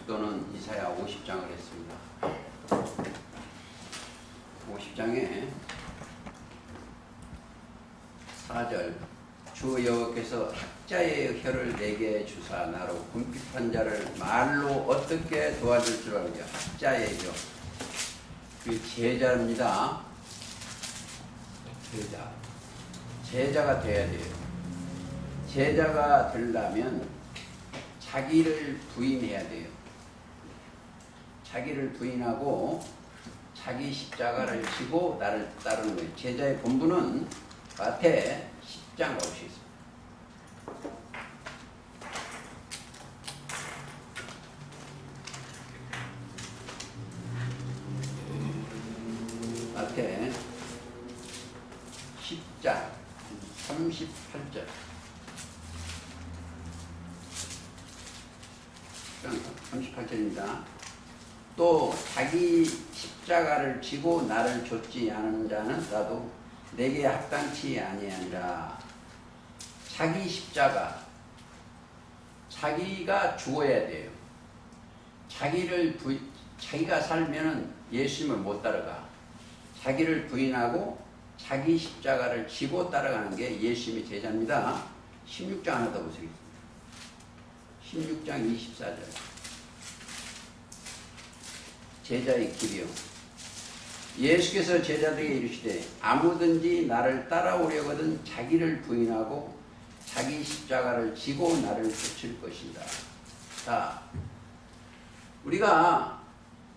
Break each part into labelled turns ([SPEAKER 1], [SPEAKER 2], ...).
[SPEAKER 1] 독도는 이사야 50장을 했습니다. 50장에 4절 주 여호와께서 학자의 혀를 내게 주사 나로 궁핍한 자를 말로 어떻게 도와줄 줄 알게. 학자의 혀, 그 제자입니다. 제자가 돼야 돼요. 제자가 되려면 자기를 부인해야 돼요. 자기를 부인하고 자기 십자가를 지고 나를 따르는 거예요. 제자의 본분은 마태 10장 보시겠습니다. 마태 10장 38절. 38절입니다. 또 자기 십자가를 지고 나를 좇지 않은 자는 나도 내게 합당치 아니하니라. 자기 십자가, 자기가 죽어야 돼요. 자기가 살면은 예수님을 못 따라가. 자기를 부인하고 자기 십자가를 지고 따라가는 게 예수님의 제자입니다. 16장 하나 더 보시겠습니다. 16장 24절. 제자의 길이요. 예수께서 제자들에게 이르시되 아무든지 나를 따라오려거든 자기를 부인하고 자기 십자가를 지고 나를 쫓을 것이다. 자, 우리가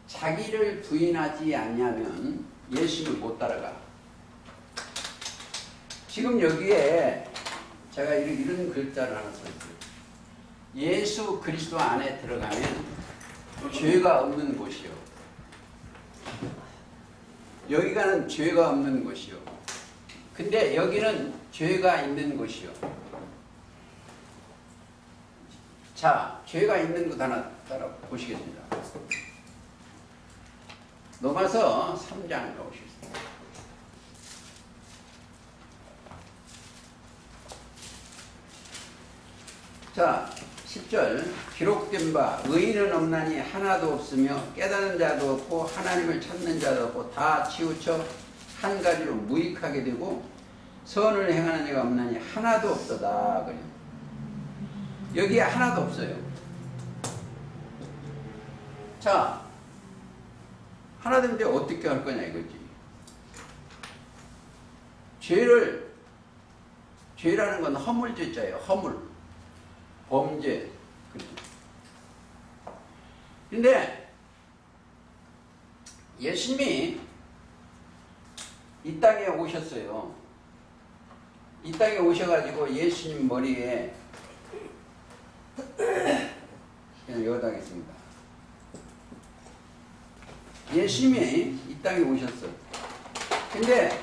[SPEAKER 1] 자기를 부인하지 않냐면 예수님을 못 따라가. 지금 여기에 제가 이런 글자를 하나 썼어요. 예수 그리스도 안에 들어가면 죄가 없는 곳이요. 여기가는 죄가 없는 곳이요. 근데 여기는 죄가 있는 곳이요. 자, 죄가 있는 곳 하나 따라 보시겠습니다. 넘어서 3장 가보시겠습니다. 자, 10절. 기록된 바 의인은 없나니 하나도 없으며 깨닫는 자도 없고 하나님을 찾는 자도 없고 다 치우쳐 한 가지로 무익하게 되고 선을 행하는 자가 없나니 하나도 없도다. 그래요. 여기에 하나도 없어요. 자, 하나 되는데 어떻게 할 거냐 이거지. 죄라는 건 허물죄자예요. 허물, 범죄. 근데 예수님이 이 땅에 오셨어요. 이 땅에 오셔가지고 예수님 머리에 그냥 여기다 하겠습니다. 예수님이 이 땅에 오셨어. 근데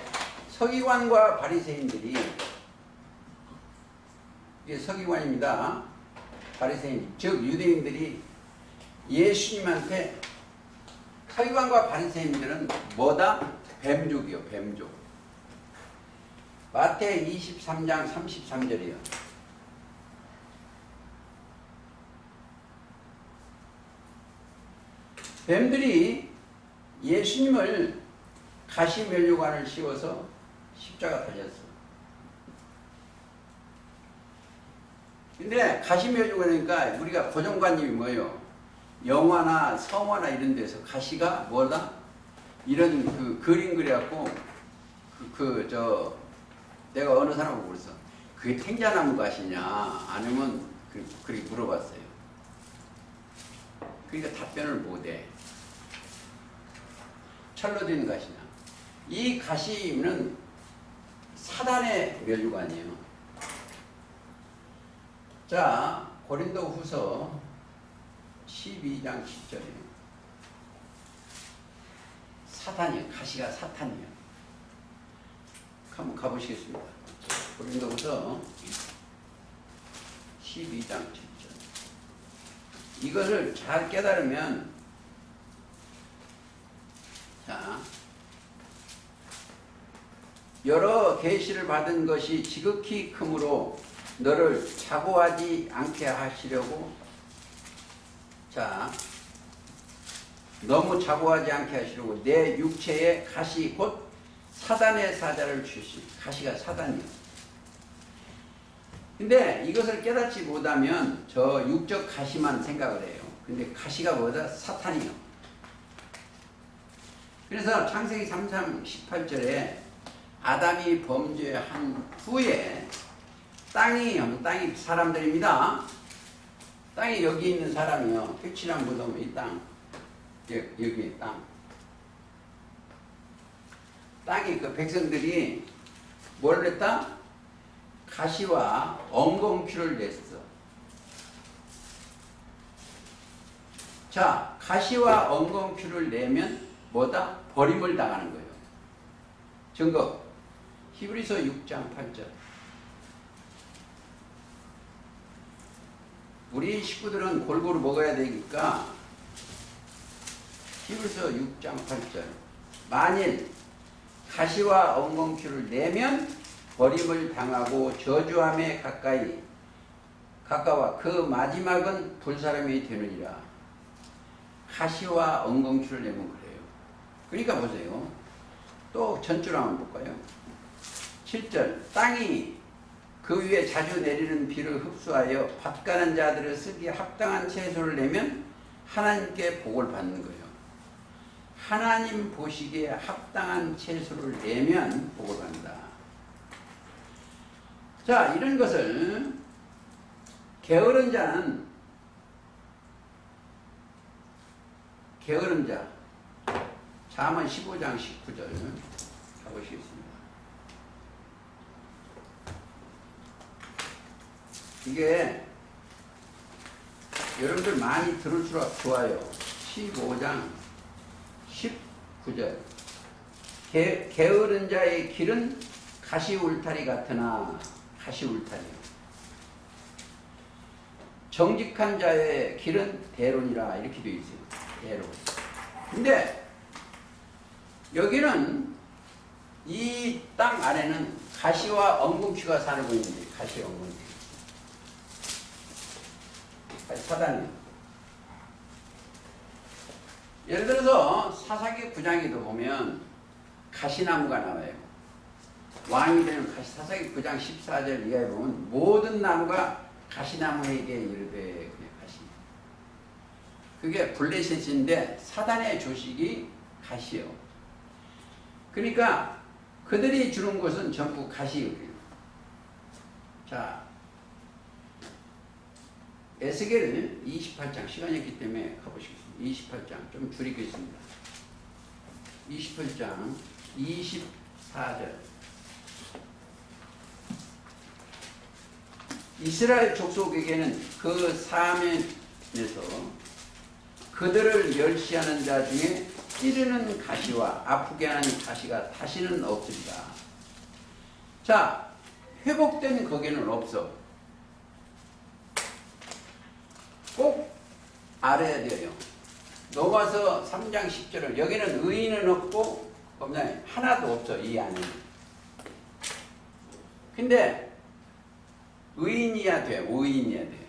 [SPEAKER 1] 서기관과 바리새인들이, 이게 서기관입니다. 바리새인, 즉 유대인들이 예수님한테, 서기관과 바리새인들은 뭐다? 뱀족이요, 뱀족. 마태 23장 33절이요. 뱀들이 예수님을 가시면류관을 씌워서 십자가 달렸어. 근데 가시면류관이니까 우리가 고정관념이 뭐예요? 영화나 성화나 이런 데서 가시가 뭐다? 이런 그 그림 그려갖고 내가 어느 사람을 그랬어. 그게 탱자나무 가시냐 아니면 그렇게 물어봤어요. 그러니까 답변을 못해. 철로 된 가시냐. 이 가시는 사단의 면류관이에요. 자, 고린도 후서 12장 10절이에요. 사탄이에요. 가시가 사탄이에요. 한번 가보시겠습니다. 고린도 후서 12장 10절. 이것을 잘 깨달으면, 자, 여러 계시를 받은 것이 지극히 크므로 너를 자고하지 않게 하시려고. 자, 너무 자고하지 않게 하시려고 내 육체에 가시 곧 사단의 사자를 주시. 가시가 사단이요. 근데 이것을 깨닫지 못하면 저 육적 가시만 생각을 해요. 근데 가시가 뭐다? 사탄이요. 그래서 창세기 3장 18절에 아담이 범죄한 후에 땅이 사람들입니다. 땅에 여기 있는 사람이요. 끝이란 무덤 이 땅. 여기 땅. 땅이 그 백성들이 뭘 했다? 가시와 엉겅퀴를 냈어. 자, 가시와 엉겅퀴를 내면 뭐다? 버림을 당하는 거예요. 증거. 히브리서 6장 8절. 우리 식구들은 골고루 먹어야 되니까 히브리서 6장 8절. 만일 가시와 엉겅퀴를 내면 버림을 당하고 저주함에 가까워 그 마지막은 불사람이 되느니라. 가시와 엉겅퀴를 내면 그래요. 그러니까 보세요. 또 전주를 한번 볼까요? 7절. 땅이 그 위에 자주 내리는 비를 흡수하여 밭 가는 자들을 쓰기에 합당한 채소를 내면 하나님께 복을 받는 거예요. 하나님 보시기에 합당한 채소를 내면 복을 받는다. 자, 이런 것을 게으른 자는 게으른 자 잠언 15장 19절 가보시겠습니다. 이게 여러분들 많이 들을수록 좋아요. 15장 19절. 게으른 자의 길은 가시 울타리 같으나 가시 울타리요. 정직한 자의 길은 대론이라 이렇게 되어 있어요. 대론. 근데 여기는 이 땅 안에는 가시와 엉겅퀴가 살고 있는데 가시 엉겅퀴. 사단이요. 예를 들어서 사사기 9장에도 보면 가시나무가 나와요. 왕이 되는 사사기 9장 14절 이하에 보면 모든 나무가 가시나무에게 이르되 그냥 가시. 그게 블레셋인데 사단의 조식이 가시요. 그러니까 그들이 주는 것은 전부 가시예요. 자, 에스겔 28장 시간이 없기 때문에 가보시겠습니다. 28장 좀 줄이겠습니다. 28장 24절. 이스라엘 족속에게는 그 사면에서 그들을 멸시하는 자 중에 찌르는 가시와 아프게 하는 가시가 다시는 없으리라. 자, 회복된 거기는 없어. 꼭 알아야 돼요. 넘어서 3장 10절을 여기는 의인은 없고 하나도 없어. 이 안에. 근데 의인이야 돼. 의인이야 돼.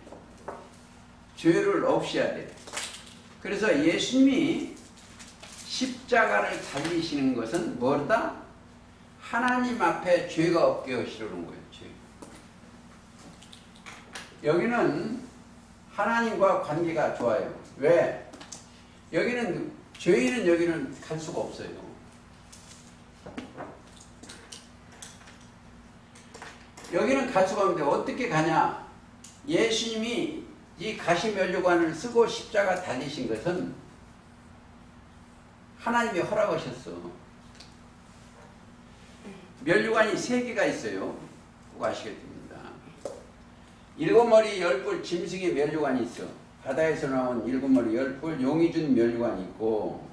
[SPEAKER 1] 죄를 없애야 돼. 그래서 예수님이 십자가를 달리시는 것은 뭐다? 하나님 앞에 죄가 없게 하시려는 거예요. 죄. 여기는 하나님과 관계가 좋아요. 왜? 여기는 죄인은 여기는 갈 수가 없어요. 여기는 갈 수가 없는데 어떻게 가냐? 예수님이 이 가시면류관을 쓰고 십자가 달리신 것은 하나님이 허락하셨어. 면류관이 3개가 있어요. 꼭 아시게 됩니다. 7머리 10뿔 짐승의 면류관이 있어. 바다에서 나온 7머리 10뿔 용이 준 면류관이 있고,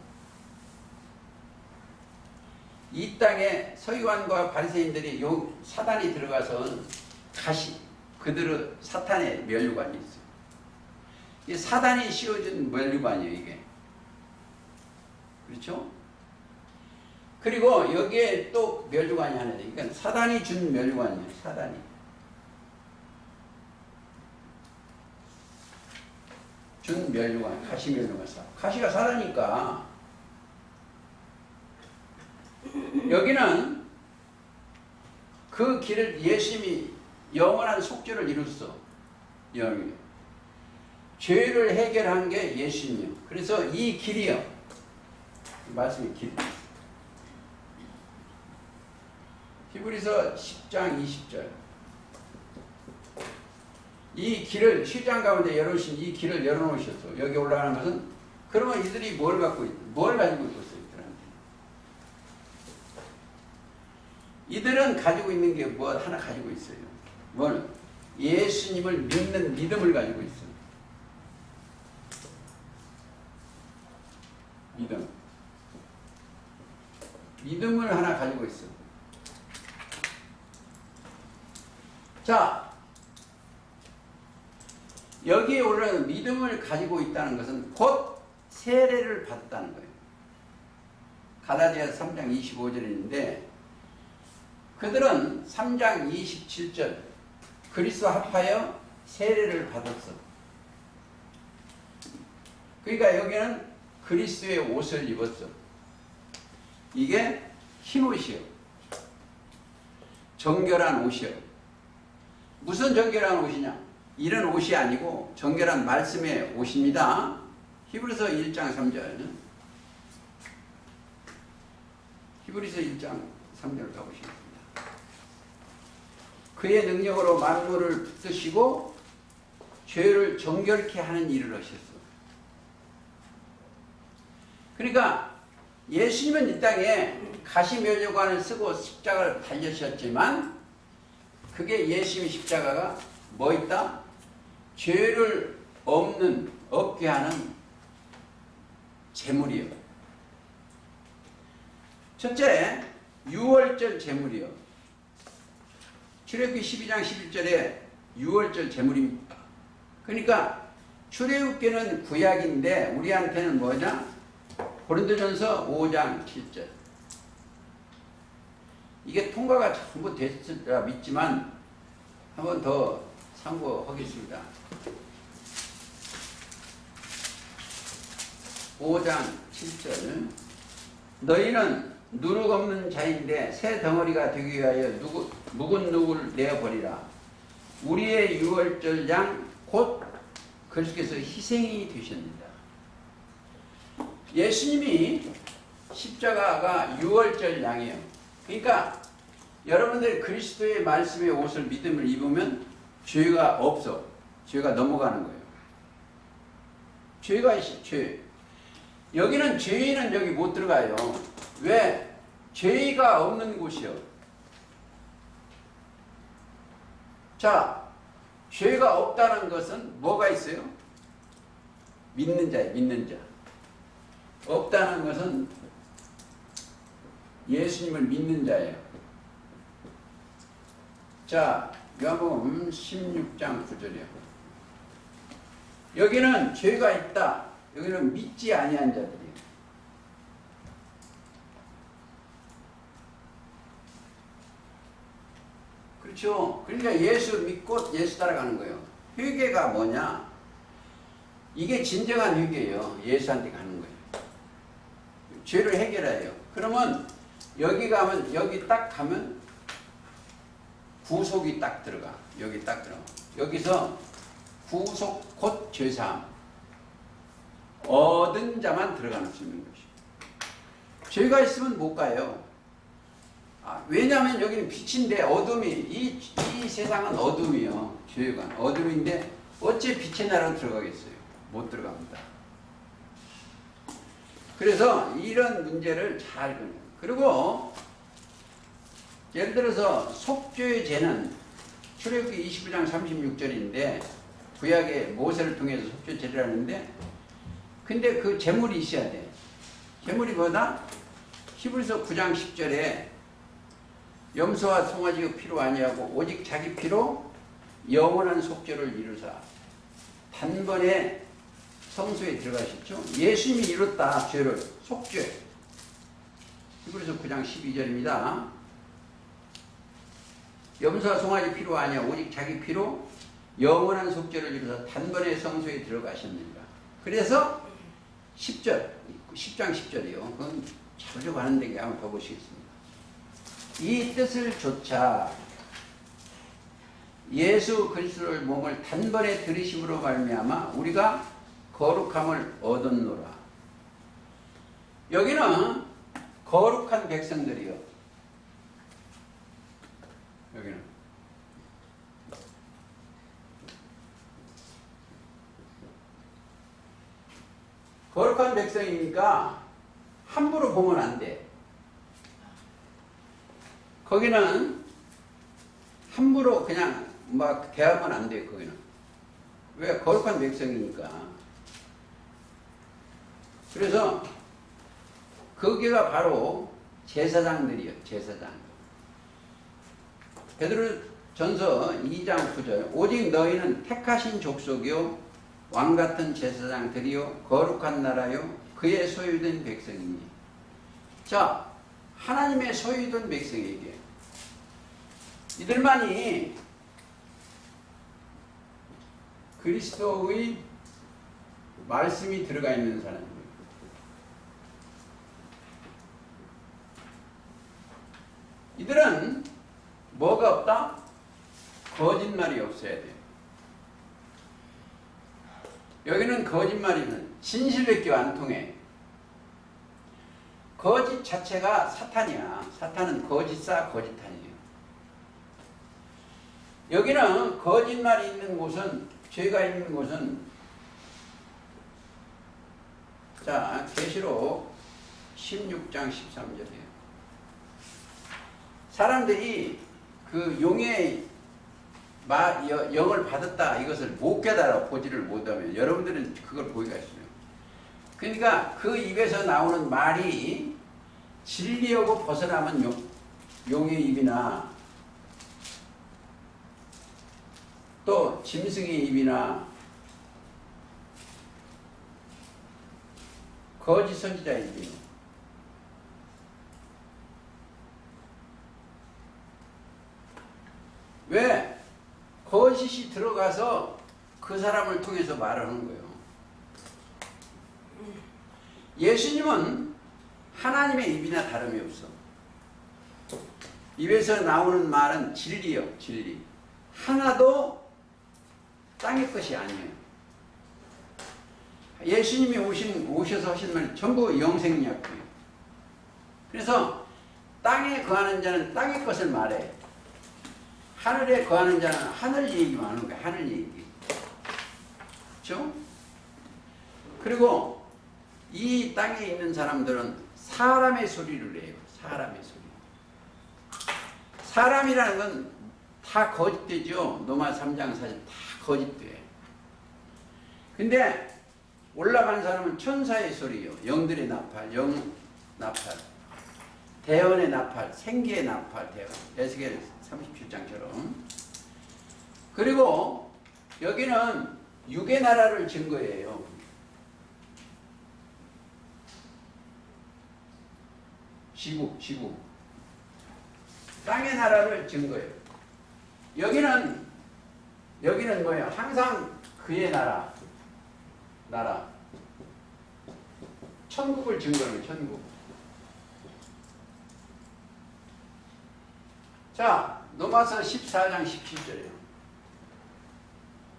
[SPEAKER 1] 이 땅에 서기관과 바리새인들이 사단이 들어가서 가시, 그들은 사탄의 면류관이 있어. 이 사단이 씌워준 면류관이에요, 이게. 그렇죠? 그리고 여기에 또 면류관이 하나 돼. 그러니까 사단이 준 면류관이에요, 사단이. 준면류관, 가시면류관 사. 가시가 사라니까. 여기는 그 길을 예수님이 영원한 속죄를 이뤘어. 영이. 죄를 해결한 게 예수님이요. 그래서 이 길이요. 말씀이 길. 히브리서 10장 20절. 이 길을 시장 가운데 열어주신 이 길을 열어놓으셨어. 여기 올라가는 것은 그러면 이들이 뭘 가지고 있었어요? 이들은 가지고 있는 게 뭐 하나 가지고 있어요. 뭘? 예수님을 믿는 믿음을 가지고 있어요. 믿음을 하나 가지고 있어. 자, 여기에 올라가는 믿음을 가지고 있다는 것은 곧 세례를 받았다는 거예요. 갈라디아서 3장 25절인데 그들은 3장 27절 그리스도 합하여 세례를 받았어. 그러니까 여기는 그리스도의 옷을 입었어. 이게 흰 옷이요. 정결한 옷이요. 무슨 정결한 옷이냐? 이런 옷이 아니고 정결한 말씀의 옷입니다. 히브리서 1장 3절. 히브리서 1장 3절 가보시겠습니다. 그의 능력으로 만물을 붙드시고 죄를 정결케 하는 일을 하셨어. 그러니까 예수님은 이 땅에 가시면류관을 쓰고 십자가를 달리셨지만 그게 예수님의 십자가가 뭐 있다? 죄를 없게 하는 제물이요. 첫째, 유월절 제물이요. 출애굽기 12장 11절에 유월절 제물입니다. 그러니까 출애굽기는 구약인데 우리한테는 뭐냐? 고린도전서 5장 7절. 이게 통과가 전부 됐으리라 믿지만 한 번 더 참고하겠습니다. 5장 7절. 너희는 누룩 없는 자인데 새 덩어리가 되기 위하여 묵은 누구를 내어버리라. 우리의 유월절 양 곧 그리스도께서 희생이 되셨습니다. 예수님이 십자가가 유월절 양이에요. 그러니까 여러분들이 그리스도의 말씀의 옷을 믿음을 입으면 죄가 없어. 죄가 넘어가는 거예요. 죄가 있어. 죄. 여기는 죄인은 여기 못 들어가요. 왜? 죄가 없는 곳이요. 자, 죄가 없다는 것은 뭐가 있어요? 믿는 자예요. 믿는 자. 없다는 것은 예수님을 믿는 자예요. 자, 요한복음 16장 9절이요. 여기는 죄가 있다. 여기는 믿지 아니한 자들이에요. 그렇죠. 그러니까 예수 믿고 예수 따라가는 거예요. 회개가 뭐냐? 이게 진정한 회개예요. 예수한테 가는 거예요. 죄를 해결해요. 그러면 여기 가면 여기 딱 가면 구속이 딱 들어가. 여기 딱 들어가. 여기서 구속 곧 죄사함 얻은 자만 들어갈 수 있는 것이. 죄가 있으면 못 가요. 왜냐하면 여기는 빛인데 어둠이 이 세상은 어둠이요. 죄가 어둠인데 어째 빛의 나라로 들어가겠어요? 못 들어갑니다. 그래서 이런 문제를 잘 보는. 그리고 예를 들어서 속죄의 죄는 출애굽기 29장 36절인데 구약의 모세를 통해서 속죄 제를 하는데 근데 그 제물이 있어야 돼. 제물이 뭐다? 히브리서 9장 10절에 염소와 송아지가 필요 아니하고 오직 자기 피로 영원한 속죄를 이루사 단번에 성소에 들어가셨죠. 예수님이 이뤘다. 죄를 속죄. 히브리서 9장 12절입니다. 염소와 송아지 피로 아니야 오직 자기 피로 영원한 속죄를 이루사 단번에 성소에 들어가셨느니라. 그래서 10절, 10장 10절이요. 그건 자주 하는데 게 한번 더 보시겠습니다. 이 뜻을 조차 예수 그리스도를 몸을 단번에 들이심으로 말미암아 우리가 거룩함을 얻었노라. 여기는 거룩한 백성들이요. 여기는 거룩한 백성이니까 함부로 보면 안 돼. 거기는 함부로 그냥 막 대하면 안 돼. 거기는 왜? 거룩한 백성이니까. 그래서 거기가 바로 제사장들이요. 제사장. 베드로전서 2장 9절 오직 너희는 택하신 족속이요 왕같은 제사장들이요 거룩한 나라요 그의 소유된 백성이니. 자, 하나님의 소유된 백성에게 이들만이 그리스도의 말씀이 들어가 있는 사람입니다. 이들은 뭐가 없다? 거짓말이 없어야 돼요. 여기는 거짓말이는 진실밖에 안 통해. 거짓 자체가 사탄이야. 사탄은 거짓사 거짓탄이에요. 여기는 거짓말이 있는 곳은, 죄가 있는 곳은, 자, 계시록 16장 13절이에요. 사람들이 그 용의 영을 받았다 이것을 못 깨달아 보지를 못하면 여러분들은 그걸 보기가 있어요. 그러니까 그 입에서 나오는 말이 진리하고 벗어나면 용의 입이나 또 짐승의 입이나 거짓 선지자의 입이에요. 왜? 거짓이 들어가서 그 사람을 통해서 말하는 거예요. 예수님은 하나님의 입이나 다름이 없어. 입에서 나오는 말은 진리요, 진리. 하나도 땅의 것이 아니에요. 예수님이 오셔서 하신 말 전부 영생약이에요. 그래서 땅에 거하는 자는 땅의 것을 말해. 하늘에 거하는 자는 하늘 얘기만 하는 거야. 하늘 얘기. 그렇죠? 그리고 이 땅에 있는 사람들은 사람의 소리를 내요. 사람의 소리. 사람이라는 건 다 거짓되죠. 노마 3장 4절 다 거짓돼. 근데 올라간 사람은 천사의 소리요. 영들의 나팔, 영 나팔, 대원의 나팔, 생기의 나팔, 대원. 에스겔 37장처럼. 그리고 여기는 육의 나라를 증거해요. 지구. 땅의 나라를 증거해요. 여기는 뭐예요? 항상 그의 나라. 천국을 증거해요. 천국. 자, 로마서 14장 17절이에요.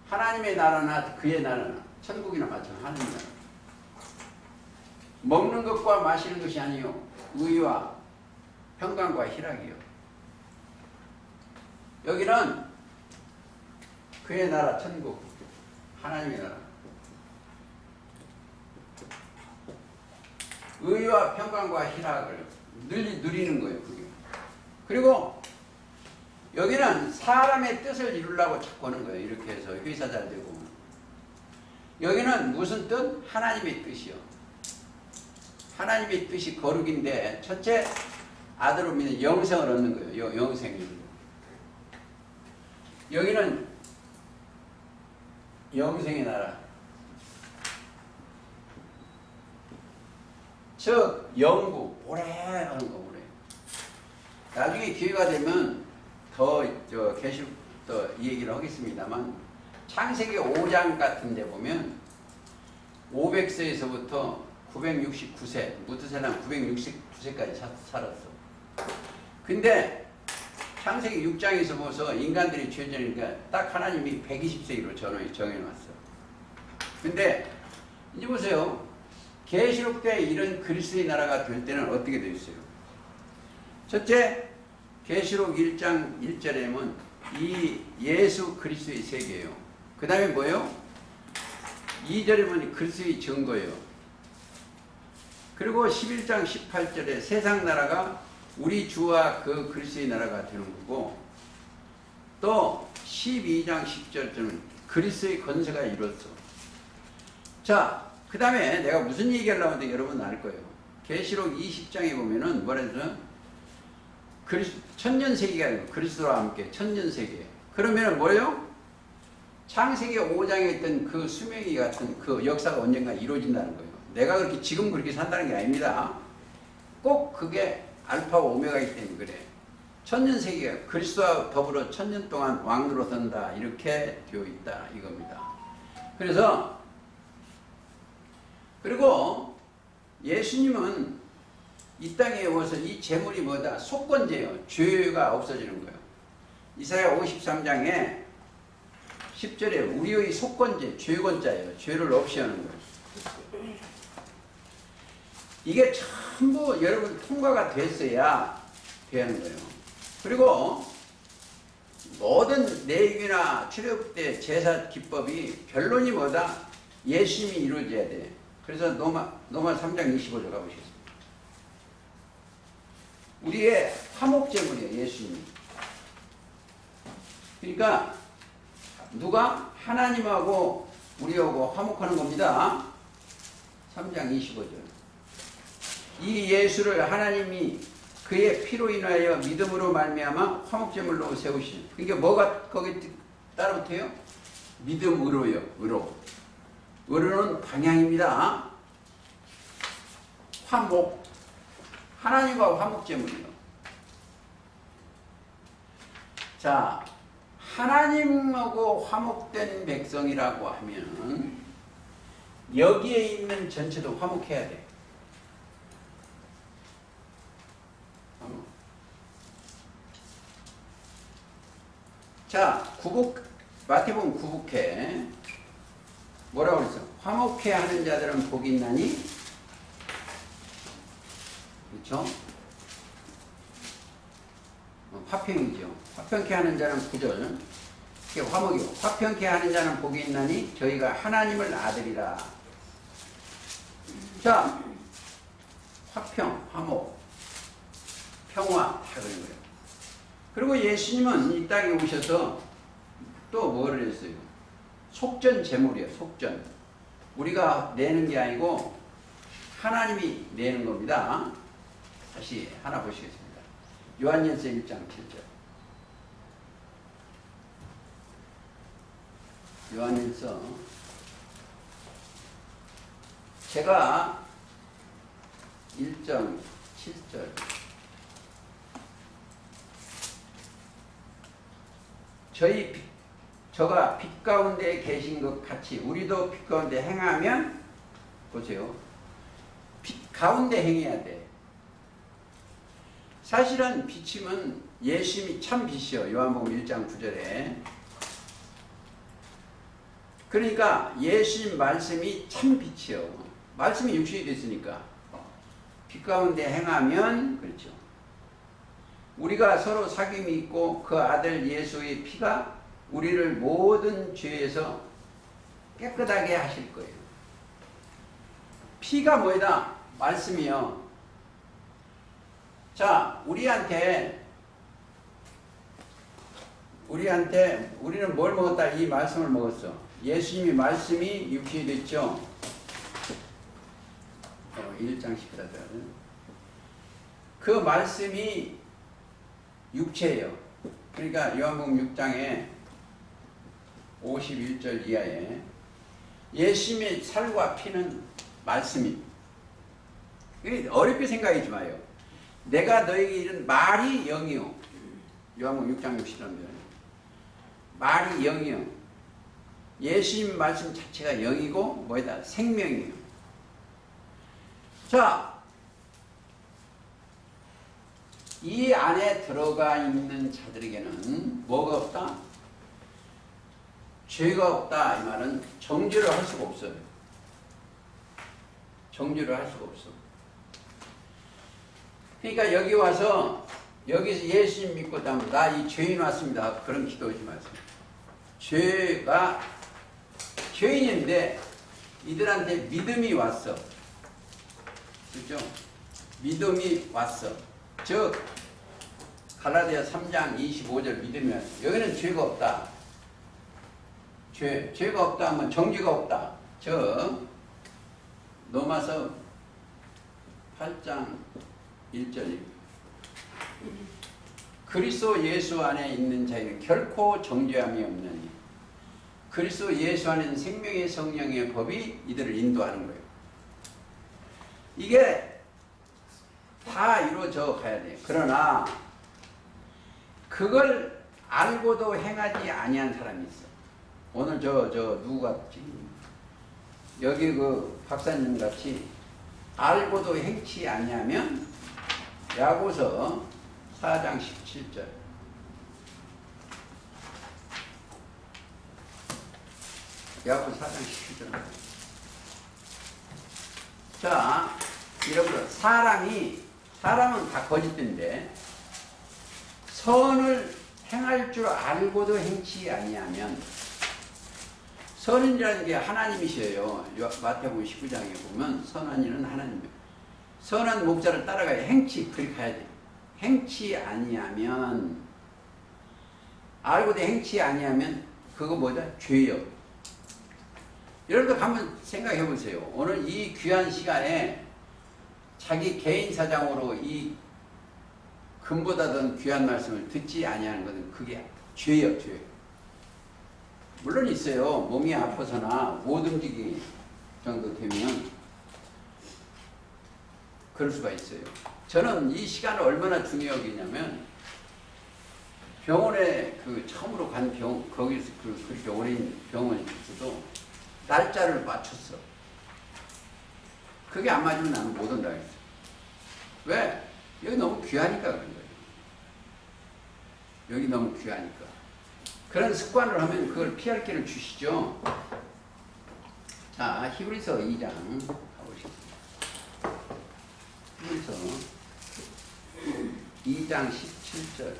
[SPEAKER 1] 하나님의 나라나 그의 나라나 천국이나 마찬가지 하나님의 나라. 먹는 것과 마시는 것이 아니요 의와 평강과 희락이요. 여기는 그의 나라 천국, 하나님의 나라. 의와 평강과 희락을 누리는 거예요. 그게. 그리고 여기는 사람의 뜻을 이루려고 자꾸 하는 거예요. 이렇게 해서 회사 잘 되고. 여기는 무슨 뜻? 하나님의 뜻이요. 하나님의 뜻이 거룩인데 첫째 아들로 믿는 영생을 얻는 거예요. 영생을. 여기는 영생의 나라. 즉 영구 오래 하는 거 오래. 나중에 기회가 되면 더 계속 더 이 얘기를 하겠습니다만 창세기 5장 같은 데 보면 500세에서부터 969세, 무드셀라는 969세까지 살았어. 근데 창세기 6장에서 보서 인간들이 죄전이니까 딱 하나님이 120세기로 정해놨어. 근데 이제 보세요. 계시록 때 이런 그리스도의 나라가 될 때는 어떻게 되어 있어요? 첫째, 계시록 1장 1절에 보면 이 예수 그리스도의 세계예요. 그 다음에 뭐예요? 2절에 보면 그리스도의 증거예요. 그리고 11장 18절에 세상 나라가 우리 주와 그 그리스도의 나라가 되는 거고, 또 12장 10절쯤은 그리스도의 건세가 이뤘어. 자, 그 다음에 내가 무슨 얘기하려고 하는데 여러분 알 거예요. 계시록 20장에 보면은 뭐라서 천년세기가 아니고 그리스도와 함께 천년세기. 그러면은 뭐예요? 창세기 5장에 있던 그 수명이 같은 그 역사가 언젠가 이루어진다는 거예요. 내가 그렇게 지금 그렇게 산다는 게 아닙니다. 꼭 그게 알파와 오메가이기 때문에 그래. 천년세기가 그리스도와 더불어 천년 동안 왕으로 선다. 이렇게 되어 있다. 이겁니다. 그래서 그리고 예수님은 이 땅에 오셔서 이 재물이 뭐다? 속건제예요. 죄가 없어지는 거예요. 이사야 53장에 10절에 우리의 속건제, 죄건자예요. 죄를 없이 하는 거예요. 이게 전부 여러분 통과가 됐어야 되는 거예요. 그리고 모든 내입이나 출애굽 때 제사 기법이 결론이 뭐다? 예수님이 이루어져야 돼. 그래서 로마 3장 25절 가보시겠습니다. 우리의 화목제물이에요. 예수님이. 그러니까 누가? 하나님하고 우리하고 화목하는 겁니다. 3장 25절. 이 예수를 하나님이 그의 피로 인하여 믿음으로 말미암아 화목제물로 세우신. 그러니까 뭐가 거기 따라붙어요? 믿음으로요. 의로. 의로는 방향입니다. 화목. 하나님과 화목제물이요. 자, 하나님하고 화목된 백성이라고 하면 여기에 있는 전체도 화목해야 돼. 자, 마태복음 구복해. 뭐라고 그랬어? 화목해 하는 자들은 복이 있나니? 그렇죠? 화평이죠. 화평케 하는 자는 9절. 이게 화목이고, 화평케 하는 자는 복이 있나니 저희가 하나님을 아들이라. 자, 화평, 화목, 평화 다 그런 거예요. 그리고 예수님은 이 땅에 오셔서 또 뭐를 했어요? 속전 제물이에요. 속전. 우리가 내는 게 아니고 하나님이 내는 겁니다. 다시 하나 보시겠습니다. 요한일서 1장 7절. 요한일서. 제가 1장 7절. 저가 빛 가운데 계신 것 같이 우리도 빛 가운데 행하면, 보세요. 빛 가운데 행해야 돼. 사실은 빛이면 예수님이 참 빛이요. 요한복음 1장 9절에. 그러니까 예수님 말씀이 참 빛이요. 말씀이 육신이 됐으니까. 빛 가운데 행하면, 그렇죠. 우리가 서로 사귐이 있고 그 아들 예수의 피가 우리를 모든 죄에서 깨끗하게 하실 거예요. 피가 뭐이다? 말씀이요. 자, 우리한테 우리는 뭘 먹었다? 이 말씀을 먹었어. 예수님이 말씀이 육신이 됐죠. 1장 14절. 그 말씀이 육체예요. 그러니까 요한복음 6장에 51절 이하에 예수님의 살과 피는 말씀이. 어렵게 생각하지 마요. 내가 너에게 이른 말이 영이요. 요한복음 6장 63절. 말이 영이요. 예수님 말씀 자체가 영이고 뭐이다? 생명이에요. 자, 이 안에 들어가 있는 자들에게는 뭐가 없다? 죄가 없다. 이 말은 정죄를 할 수가 없어요. 정죄를 할 수가 없어. 그러니까 여기 와서 여기서 예수님 믿고 나면 나 이 죄인 왔습니다. 그런 기도하지 마세요. 죄가 죄인인데 이들한테 믿음이 왔어. 그렇죠? 믿음이 왔어. 즉 갈라디아 3장 25절 믿음이 왔어. 여기는 죄가 없다. 죄가 없다 하면 정죄가 없다. 즉 로마서 8장 1절입니다. 그리스도 예수 안에 있는 자에는 결코 정죄함이 없느니 그리스도 예수 안에 있는 생명의 성령의 법이 이들을 인도하는 거예요. 이게 다 이루어져 가야 돼요. 그러나 그걸 알고도 행하지 아니한 사람이 있어. 오늘 저 누구 같지? 여기 그 박사님 같이 알고도 행치 아니하면 야고서 4장 17절. 야고서 4장 17절. 자, 여러분 사람은 다 거짓된데 선을 행할 줄 알고도 행치 아니하면 선인이라는 게 하나님이셔요. 마태복음 19장에 보면 선한 이는 하나님이에요. 선한 목자를 따라가야 행치 그렇게 가야 돼요. 행치 아니하면 알고도 행치 아니하면 그거 뭐다? 죄요. 여러분들 한번 생각해 보세요. 오늘 이 귀한 시간에 자기 개인 사정으로 이 금보다 더 귀한 말씀을 듣지 아니하는 것은 그게 죄요, 죄. 물론 있어요. 몸이 아파서나 못 움직이 정도 되면 그럴 수가 있어요. 저는 이 시간을 얼마나 중요하게 했냐면 병원에 처음으로 간 거기서 그렇게 오랜 병원에 있어도 날짜를 맞췄어. 그게 안 맞으면 나는 못 온다 했어. 왜? 여기 너무 귀하니까 그런 거예요. 여기 너무 귀하니까. 그런 습관을 하면 그걸 피할 길을 주시죠. 자, 히브리서 2장 가보시겠습니다. 히브리서 2장 17절.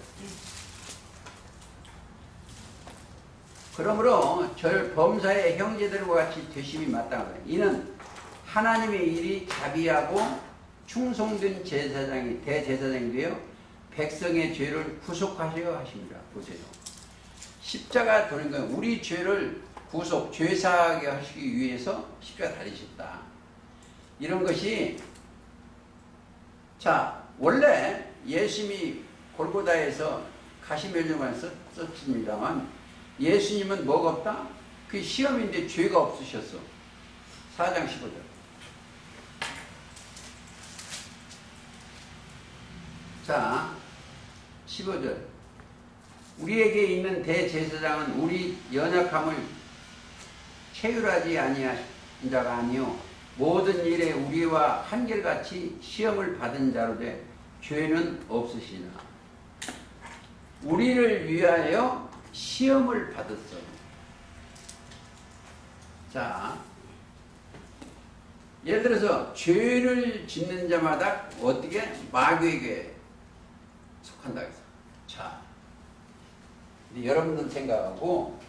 [SPEAKER 1] 그러므로 절 범사의 형제들과 같이 되심이 마땅하다. 이는 하나님의 일이 자비하고 충성된 제사장이 대제사장이 되어 백성의 죄를 구속하려 하십니다. 보세요. 십자가 도는 건 우리 죄를 구속, 죄사하게 하시기 위해서 십자가 달리셨다. 이런 것이 자 원래 예수님이 골고다에서 가시면류관을 썼습니다만 예수님은 뭐가 없다? 그 시험인데 죄가 없으셨어. 4장 15절. 자 15절. 우리에게 있는 대제사장은 우리 연약함을 체휼하지 아니한 자가 아니요 모든 일에 우리와 한결같이 시험을 받은 자로 돼 죄는 없으시나 우리를 위하여 시험을 받았어. 자 예를 들어서 죄를 짓는 자마다 어떻게 마귀에게 속한다 해서 자 여러분들 생각하고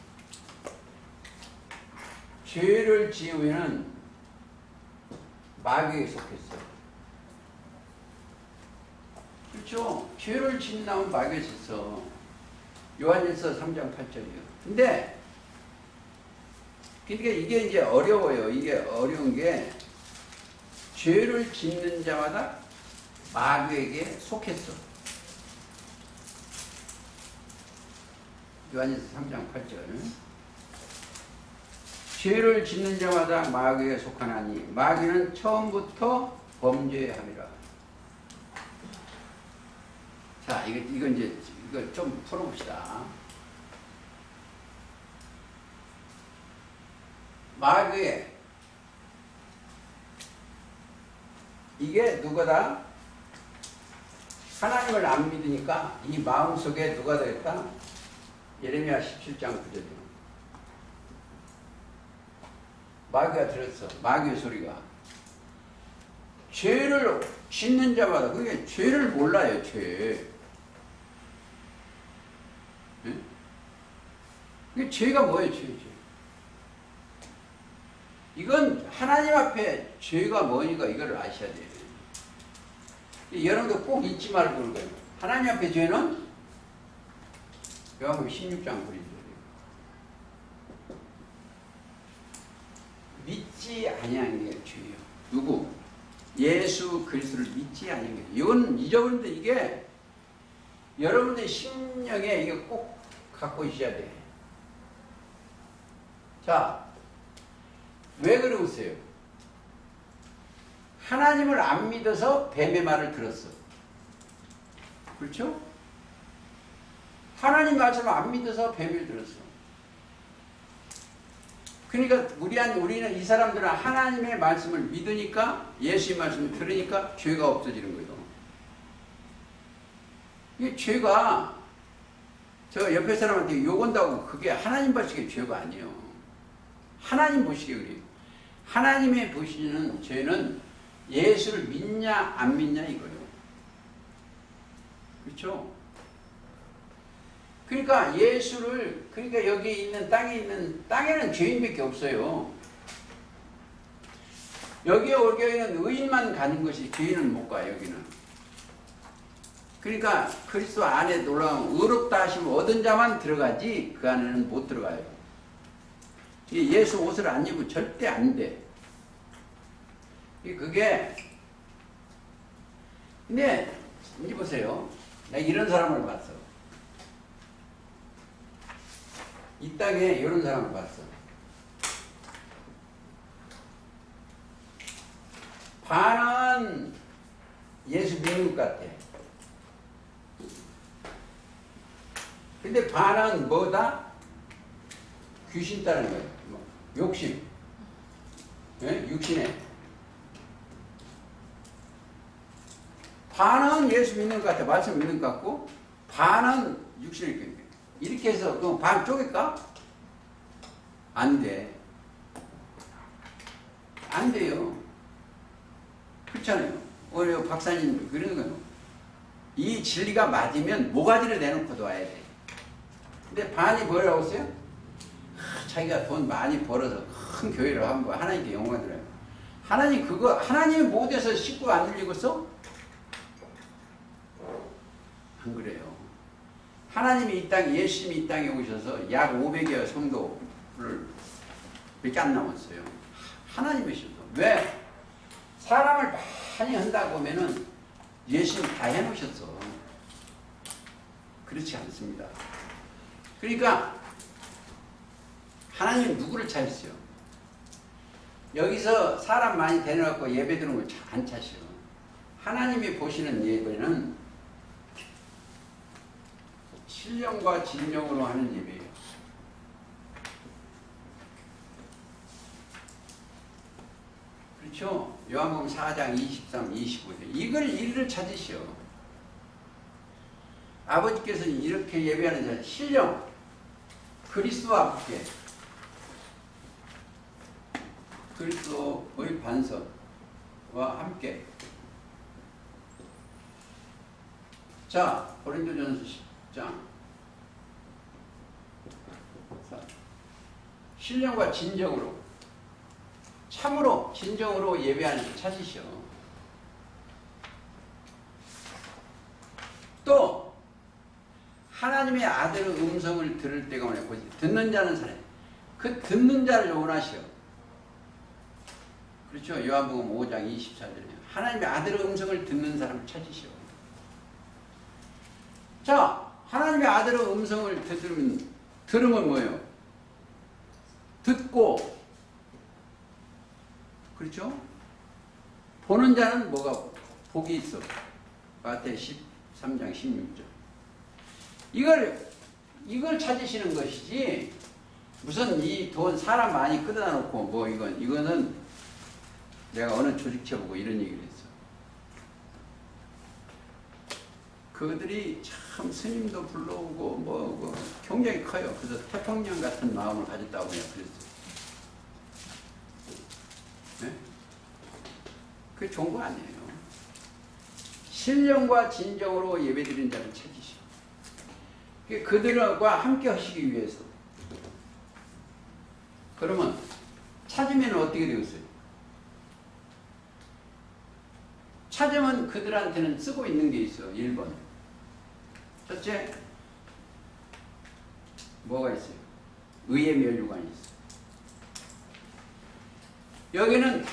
[SPEAKER 1] 죄를 지으면 마귀에 속했어요. 그렇죠? 죄를 짓는다면 마귀에 속했어. 요한일서 3장 8절이요. 근데 그러니까 이게 이제 어려워요. 이게 어려운 게 죄를 짓는 자마다 마귀에게 속했어. 요한일서 3장 8절. 죄를 짓는 자마다 마귀에 속하나니 마귀는 처음부터 범죄함이라. 자, 이거 좀 풀어봅시다. 마귀에 이게 누구다? 하나님을 안 믿으니까 이 마음속에 누가 되겠다? 예레미야 17장 9절이요. 마귀가 들었어. 마귀의 소리가. 죄를 짓는 자마다 그게 죄를 몰라요. 죄. 네? 이게 죄가 뭐예요? 죄. 이건 하나님 앞에 죄가 뭐니까 이걸 아셔야 돼요. 여러분도 꼭 잊지 말고 그러고요. 하나님 앞에 죄는 요한복음 16장 9절이에요. 믿지 아니하는 게 죄예요. 누구? 예수 그리스도를 믿지 아니하는 게. 이건 잊어버린데 이게 여러분들의 심령에 이게 꼭 갖고 있어야 돼. 자, 왜 그러세요? 하나님을 안 믿어서 뱀의 말을 들었어. 그렇죠? 하나님 말씀을 안 믿어서 뱀을 들었어. 그러니까 우리는 이 사람들은 하나님의 말씀을 믿으니까 예수의 말씀을 들으니까 죄가 없어지는 거예요. 이 죄가 저 옆에 사람한테 욕한다고 그게 하나님 보시기에 죄가 아니에요. 하나님 보시기에 그래요. 하나님의 보시는 죄는 예수를 믿냐 안 믿냐 이거예요. 그렇죠? 그러니까 예수를 그러니까 여기 있는 땅에는 죄인밖에 없어요. 여기에 오기에는 의인만 가는 것이 죄인은 못 가요. 여기는. 그러니까 그리스도 안에 놀라운 의롭다 하심을 얻은 자만 들어가지 그 안에는 못 들어가요. 예수 옷을 안 입으면 절대 안 돼. 그게 근데 이제 보세요. 내가 이런 사람을 봤어. 이 땅에 이런 사람을 봤어. 반은 예수 믿는 것 같아. 근데 반은 뭐다? 귀신 따르는 거예요. 욕심. 네? 육신에. 반은 예수 믿는 것 같아. 말씀 믿는 것 같고, 반은 육신에 있는 거예요. 이렇게 해서 그럼 반 쪼갤까? 안 돼. 안 돼요. 그렇잖아요. 오늘 박사님 그러는 거예요. 이 진리가 맞으면 모가지를 내놓고도 와야 돼. 근데 반이 뭐라고 했어요? 자기가 돈 많이 벌어서 큰 교회를 한 거야. 하나님께 영광을 드려요. 하나님 그거 하나님이 못해서 식구 안 늘리고서? 안 그래요. 하나님이 이 땅에 예수님이 이 땅에 오셔서 약 500여 성도를 밖에 안 남았어요. 하나님이셔서. 왜? 사람을 많이 한다고 하면은 예수님 다 해놓으셨어. 그렇지 않습니다. 그러니까 하나님은 누구를 찾으세요? 여기서 사람 많이 데려갖고 예배 드리는 걸 안 찾으세요. 하나님이 보시는 예배는 신령과 진정으로 하는 예배예요. 그렇죠? 요한복음 4장 23, 25절. 이를 찾으시오. 아버지께서는 이렇게 예배하는 자는 신령, 그리스도와 함께 그리스도의 반석과 함께. 자, 고린도전서 10장. 신령과 진정으로, 참으로 진정으로 예배하는 걸 찾으시오. 또 하나님의 아들의 음성을 들을 때가 오네. 듣는 자는 사람. 그 듣는 자를 원하시오. 그렇죠? 요한복음 5장 24절에 하나님의 아들의 음성을 듣는 사람을 찾으시오. 자, 하나님의 아들의 음성을 들으면 뭐예요? 듣고, 그렇죠? 보는 자는 뭐가 복이 있어. 마태 13장 16절. 이걸 찾으시는 것이지, 무슨 이 돈 사람 많이 끌어다 놓고 뭐 이거는 내가 어느 조직체 보고 이런 얘기를 했어. 그들이 참 스님도 불러오고 뭐 굉장히 커요. 그래서 태평양 같은 마음을 가졌다고 내가 그랬어요. 네? 그게 좋은 거 아니에요. 신령과 진정으로 예배드리는 자를 찾으시오. 그들과 함께 하시기 위해서. 그러면 찾으면 어떻게 되겠어요? 찾으면 그들한테는 쓰고 있는 게 있어. 1번. 첫째, 뭐가 있어요? 의의 면류관이 있어. 여기는 다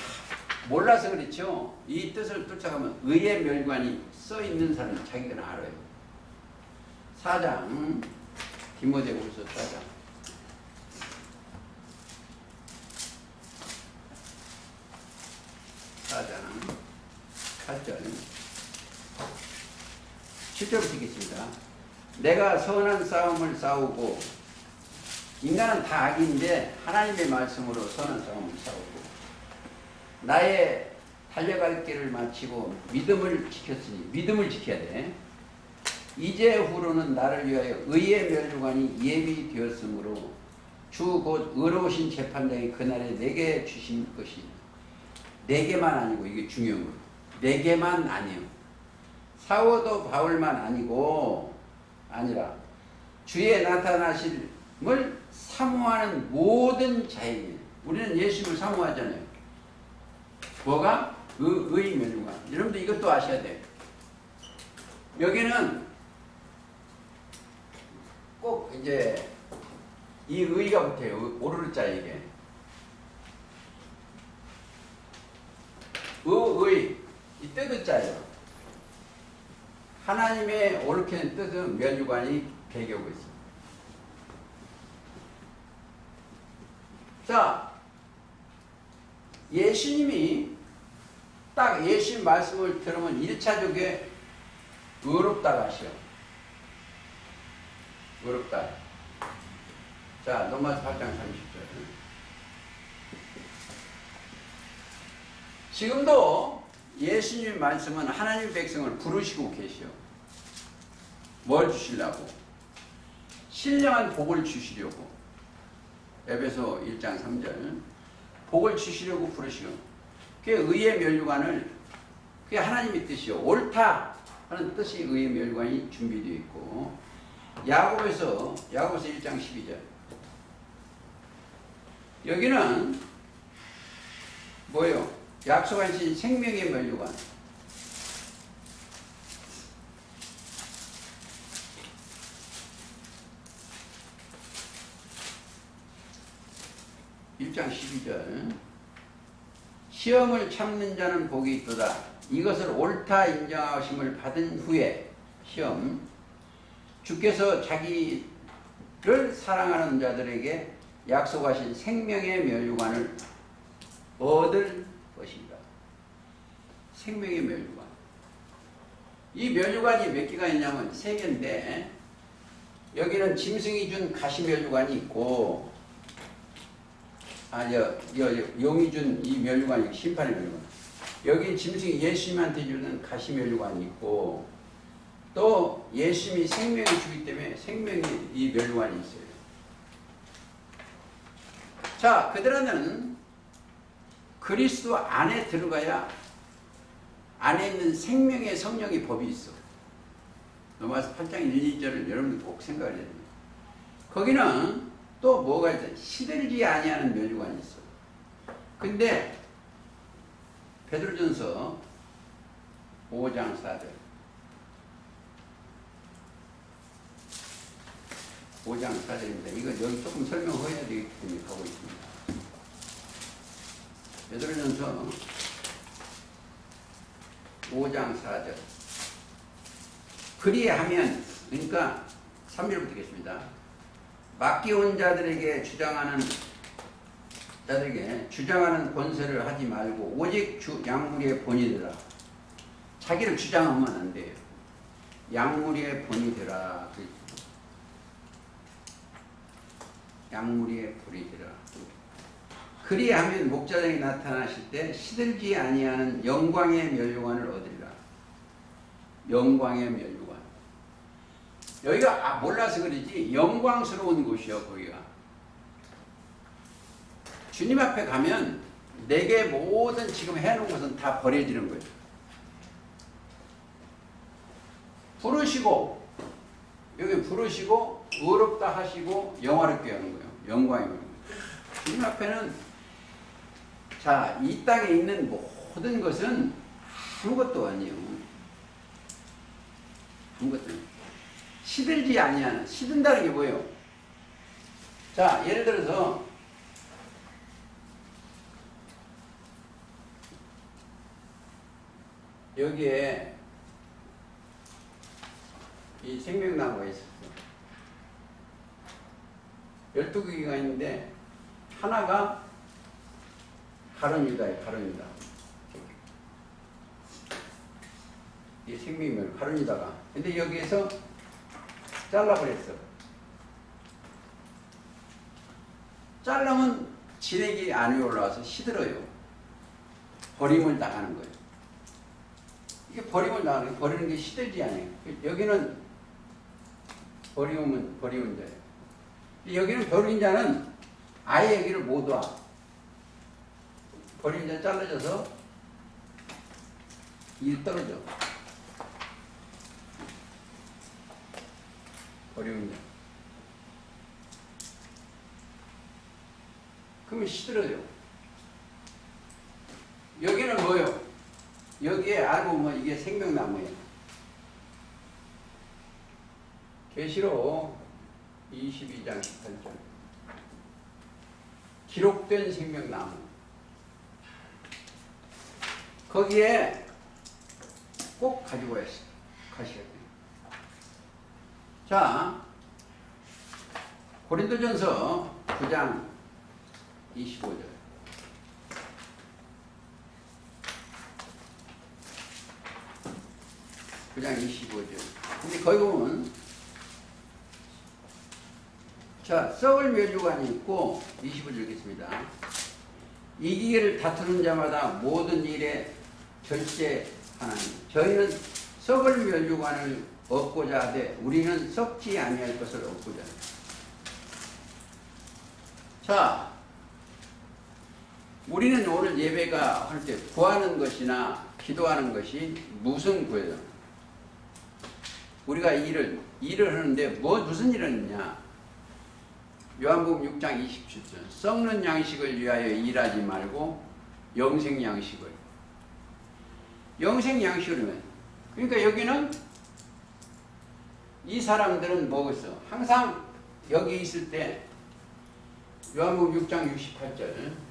[SPEAKER 1] 몰라서 그렇죠. 이 뜻을 쫓아가면 의의 면류관이 써 있는 사람은 자기가 알아요. 4장, 디모데후서 4장. 4장 8절 7절부터 읽겠습니다. 내가 선한 싸움을 싸우고, 인간은 다 악인데 하나님의 말씀으로 선한 싸움을 싸우고, 나의 달려갈 길을 마치고 믿음을 지켰으니, 믿음을 지켜야 돼. 이제후로는 나를 위하여 의의 면류관이 예비되었으므로 주 곧 의로우신 재판장이 그날에 내게 주신 것이, 내게만 아니고, 이게 중요한 거예요. 내게만 아니요. 사워도 바울만 아니라 주의 나타나심을 사모하는 모든 자에게. 우리는 예수님을 사모하잖아요. 뭐가? 의의 면류관. 여러분들 이것도 아셔야 돼요. 여기는 꼭 이제 이 의가 붙어요. 오르르 자에게. 의, 이 뜻의 자예요. 하나님의 옳게 뜻은 면류관이 배겨오고 있습니다. 자, 예수님이 딱 예수님 말씀을 들으면 1차적에 의롭다고 하시오. 의롭다. 자, 로마서 8장 30절. 지금도 예수님 말씀은 하나님 백성을 부르시고 계시오. 뭘 주시려고? 신령한 복을 주시려고. 에베소 1장 3절. 복을 주시려고 부르시오. 그게 의의 면류관을, 그게 하나님의 뜻이요. 옳다 하는 뜻이 의의 면류관이 준비되어 있고, 야고보서 1장 12절. 여기는 뭐예요? 약속하신 생명의 면류관. (1장 12절) 시험을 참는 자는 복이 있도다. 이것을 옳다 인정하심을 받은 후에, 시험, 주께서 자기를 사랑하는 자들에게 약속하신 생명의 면류관을 얻을 것입니다. 생명의 면류관. 이 면류관이 몇 개가 있냐면 3개인데, 여기는 짐승이 준 가시 면류관이 있고, 용이 준 이 면류관이 심판의 면류관. 여기 짐승이 예수님한테 주는 가시 면류관이 있고, 또 예수님이 생명을 주기 때문에 생명이 이 면류관이 있어요. 자, 그들은 그리스도 안에 들어가야 안에 있는 생명의 성령의 법이 있어. 로마서 8장 1, 2절을 여러분들 꼭 생각을 해야 됩니다. 거기는 또 뭐가 있어? 시들지 아니하는 면류관이 있어. 근데 베드로전서 5장 4절. 5장 4절입니다. 이거 여기 조금 설명해야 되기 때문에 가고 있습니다. 베드로전서 5장 4절. 그리하면, 그러니까 3절부터 읽겠습니다. 맡겨온 자들에게 주장하는 권세를 하지 말고 오직 주 양무리의 본이 되라. 자기를 주장하면 안 돼요. 양무리의 본이 되라. 양무리에 버리지라. 그리하면 목자장이 나타나실 때 시들지 아니하는 영광의 멸류관을 얻으리라. 영광의 멸류관. 여기가 몰라서 그러지 영광스러운 곳이요. 거기가. 주님 앞에 가면 내게 모든 지금 해놓은 것은 다 버려지는 거예요. 부르시고 여기 부르시고 의롭다 하시고 영화롭게 하는 거예요. 영광이 거예요. 주님 앞에는 자, 이 땅에 있는 모든 것은 아무것도 아니에요. 아무것도 아니에요. 시들지 아니하는, 시든다는 게 뭐예요? 자, 예를 들어서 여기에 이 생명나무가 있었어. 12개가 있는데 하나가 가론 유다예요. 가론 유다. 이 생명을 가론 유다가. 근데 여기에서 잘라버렸어. 잘라면 진액이 안에 올라와서 시들어요. 버림을 당하는 거예요. 이게 버림을 당하는 거예요. 버리는 게 시들지 않아요. 여기는 버리면 자예요. 여기는 버린 자는 아예 여기를 못 와. 버린 자 잘라져서 일 떨어져. 버리는 자. 그러면 시들어요. 여기는 뭐예요? 여기에 알고 보면 이게 생명나무예요. 계시록 22장 18절. 기록된 생명나무. 거기에 꼭 가지고 가셔야 돼요. 자, 고린도전서 9장 25절. 그냥 25절. 근데 거기 보면, 자, 썩을 멸류관이 있고, 25절 읽겠습니다. 이기기를 다투는 자마다 모든 일에 절제하나니, 저희는 썩을 멸류관을 얻고자 하되, 우리는 썩지 아니할 것을 얻고자 하되. 자, 우리는 오늘 예배가 할 때 구하는 것이나 기도하는 것이 무슨 구예요? 우리가 일을 하는데 무슨 일을 했냐? 요한복음 6장 27절. 썩는 양식을 위하여 일하지 말고 영생 양식을. 영생 양식을. 그러니까 여기는 이 사람들은 뭐겠어? 항상 여기 있을 때 요한복음 6장 68절.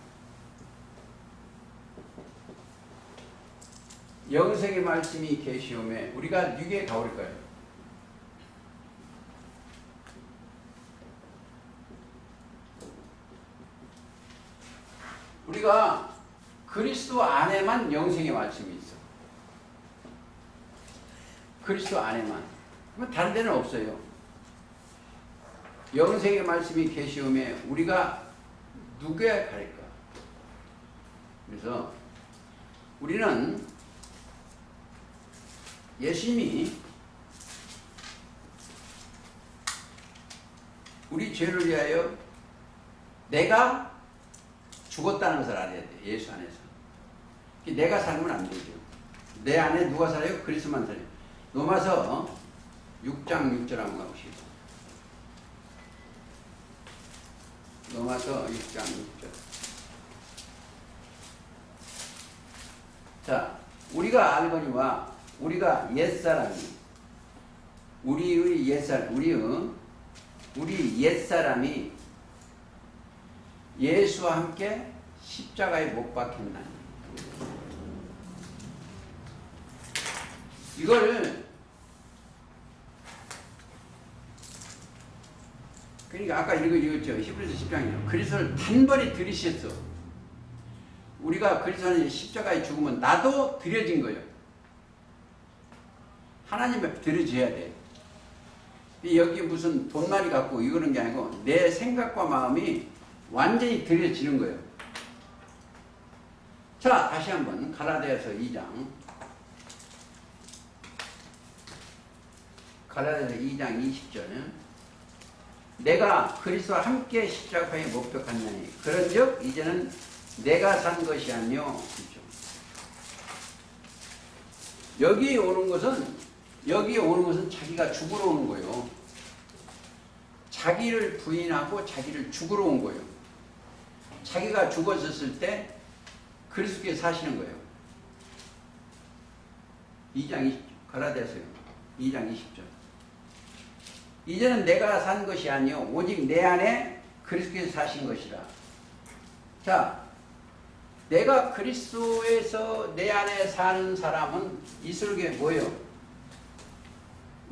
[SPEAKER 1] 영생의 말씀이 계시오매 우리가 누구에 가오릴까요? 우리가 그리스도 안에만 영생의 말씀이 있어. 그리스도 안에만. 그러면 다른 데는 없어요. 영생의 말씀이 계시오매 우리가 누구에 갈까? 그래서 우리는 예수님이 우리 죄를 위하여 내가 죽었다는 것을 알아야 돼. 예수 안에서. 내가 살면 안 되죠. 내 안에 누가 살아요? 그리스도만 살아요. 로마서 6장 6절 한번 가보시죠. 로마서 6장 6절. 자, 우리가 알거니와 우리가 옛사람이 우리 옛사람이 예수와 함께 십자가에 못 박혔나니. 이걸 그러니까 아까 읽었죠. 히브리서 10장이요. 그리스도를 단번에 들이셨어. 우리가 그리스도 안에 십자가에 죽으면 나도 들여진 거예요. 하나님 앞에 들여져야 돼. 여기 무슨 돈 많이 갖고 이러는 게 아니고 내 생각과 마음이 완전히 들여지는 거예요. 자, 다시 한번 갈라디아서 2장. 갈라디아서 2장 20절. 내가 그리스도와 함께 십자가에 목벽하나니 그런즉 이제는 내가 산 것이 아니요. 그렇죠. 여기 오는 것은 자기가 죽으러 오는 거예요. 자기를 부인하고 자기를 죽으러 온 거예요. 자기가 죽었을 때 그리스도께서 사시는 거예요. 2장 20절. 갈라디아서요. 2장 20절. 이제는 내가 산 것이 아니요 오직 내 안에 그리스도께서 사신 것이라. 자, 내가 그리스도에서 내 안에 사는 사람은 이스라엘에 뭐예요?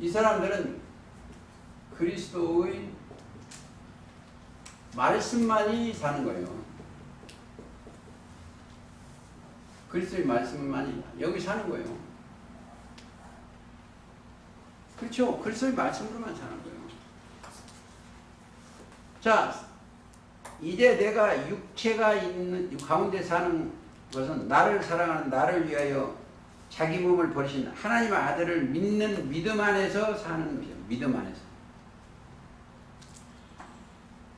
[SPEAKER 1] 이 사람들은 그리스도의 말씀만이 사는 거예요. 그리스도의 말씀만이 여기 사는 거예요. 그렇죠? 그리스도의 말씀으로만 사는 거예요. 자, 이제 내가 육체가 있는 가운데 사는 것은 나를 사랑하는 나를 위하여 자기 몸을 버리신 하나님의 아들을 믿는 믿음 안에서 사는 것이에요. 믿음 안에서.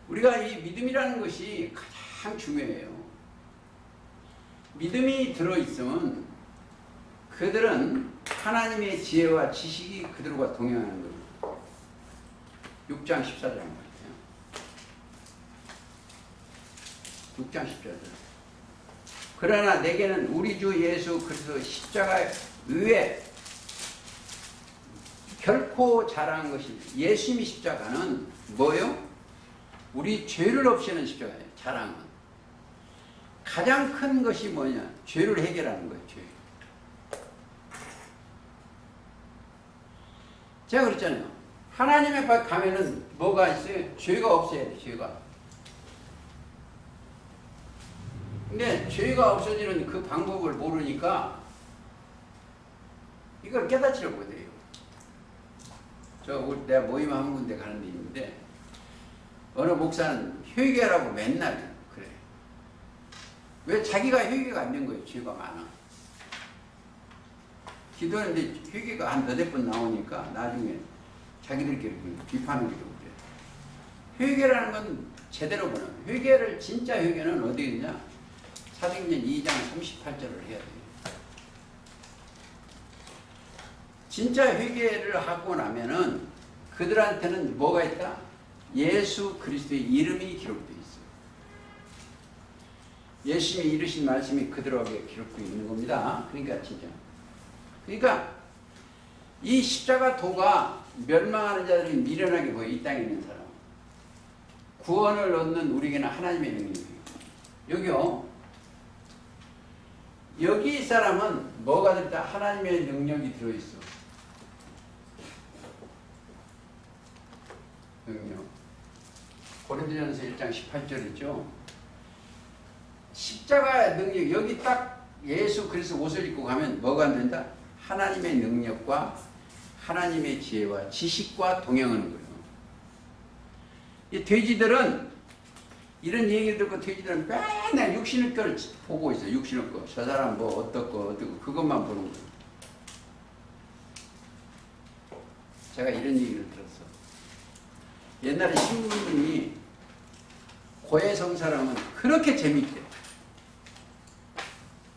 [SPEAKER 1] 우리가 이 믿음이라는 것이 가장 중요해요. 믿음이 들어있으면 그들은 하나님의 지혜와 지식이 그들과 동행하는 거예요. 6장 14절 말이에요. 6장 10절. 그러나 내게는 우리 주 예수 그리스도 십자가의 의에 결코 자랑한 것이 예수님의 십자가는 뭐예요? 우리 죄를 없애는 십자가예요. 자랑은. 가장 큰 것이 뭐냐? 죄를 해결하는 거예요. 죄. 제가 그랬잖아요. 하나님 앞에 가면은 뭐가 있어요? 죄가 없어야 돼. 죄가. 근데 죄가 없어지는 그 방법을 모르니까 이걸 깨닫지를 못해요. 내가 모임 한 군데 가는 데 있는데 어느 목사는 회개라고 맨날 그래. 왜 자기가 회개가 안 된 거예요? 죄가 많아. 기도하는데 회개가 한 너댓 번 나오니까 나중에 자기들끼리 비판을 하고 그래. 회개라는 건 제대로 보면 회개를 진짜 회개는 어디 있냐? 사도행전 2장 38절을 해야 돼요. 진짜 회개를 하고 나면은 그들한테는 뭐가 있다? 예수 그리스도의 이름이 기록되어 있어요. 예수님이 이르신 말씀이 그들에게 기록되어 있는 겁니다. 그러니까 이 십자가 도가 멸망하는 자들이 미련하게 보여. 이 땅에 있는 사람. 구원을 얻는 우리에게는 하나님의 능력이에요. 여기요. 여기 이 사람은 뭐가 들었다? 하나님의 능력이 들어있어. 능력. 고린도전서 1장 18절 있죠. 십자가의 능력. 여기 딱 예수 그리스도 옷을 입고 가면 뭐가 안 된다? 하나님의 능력과 하나님의 지혜와 지식과 동행하는 거예요. 이 돼지들은 이런 얘기를 듣고 돼지들은 맨날 육신의 거를 보고 있어요. 육신의 거. 저 사람 뭐 어떻고 그것만 보는 거예요. 제가 이런 얘기를 들었어. 옛날에 신부님이 고해성 사람은 그렇게 재밌대.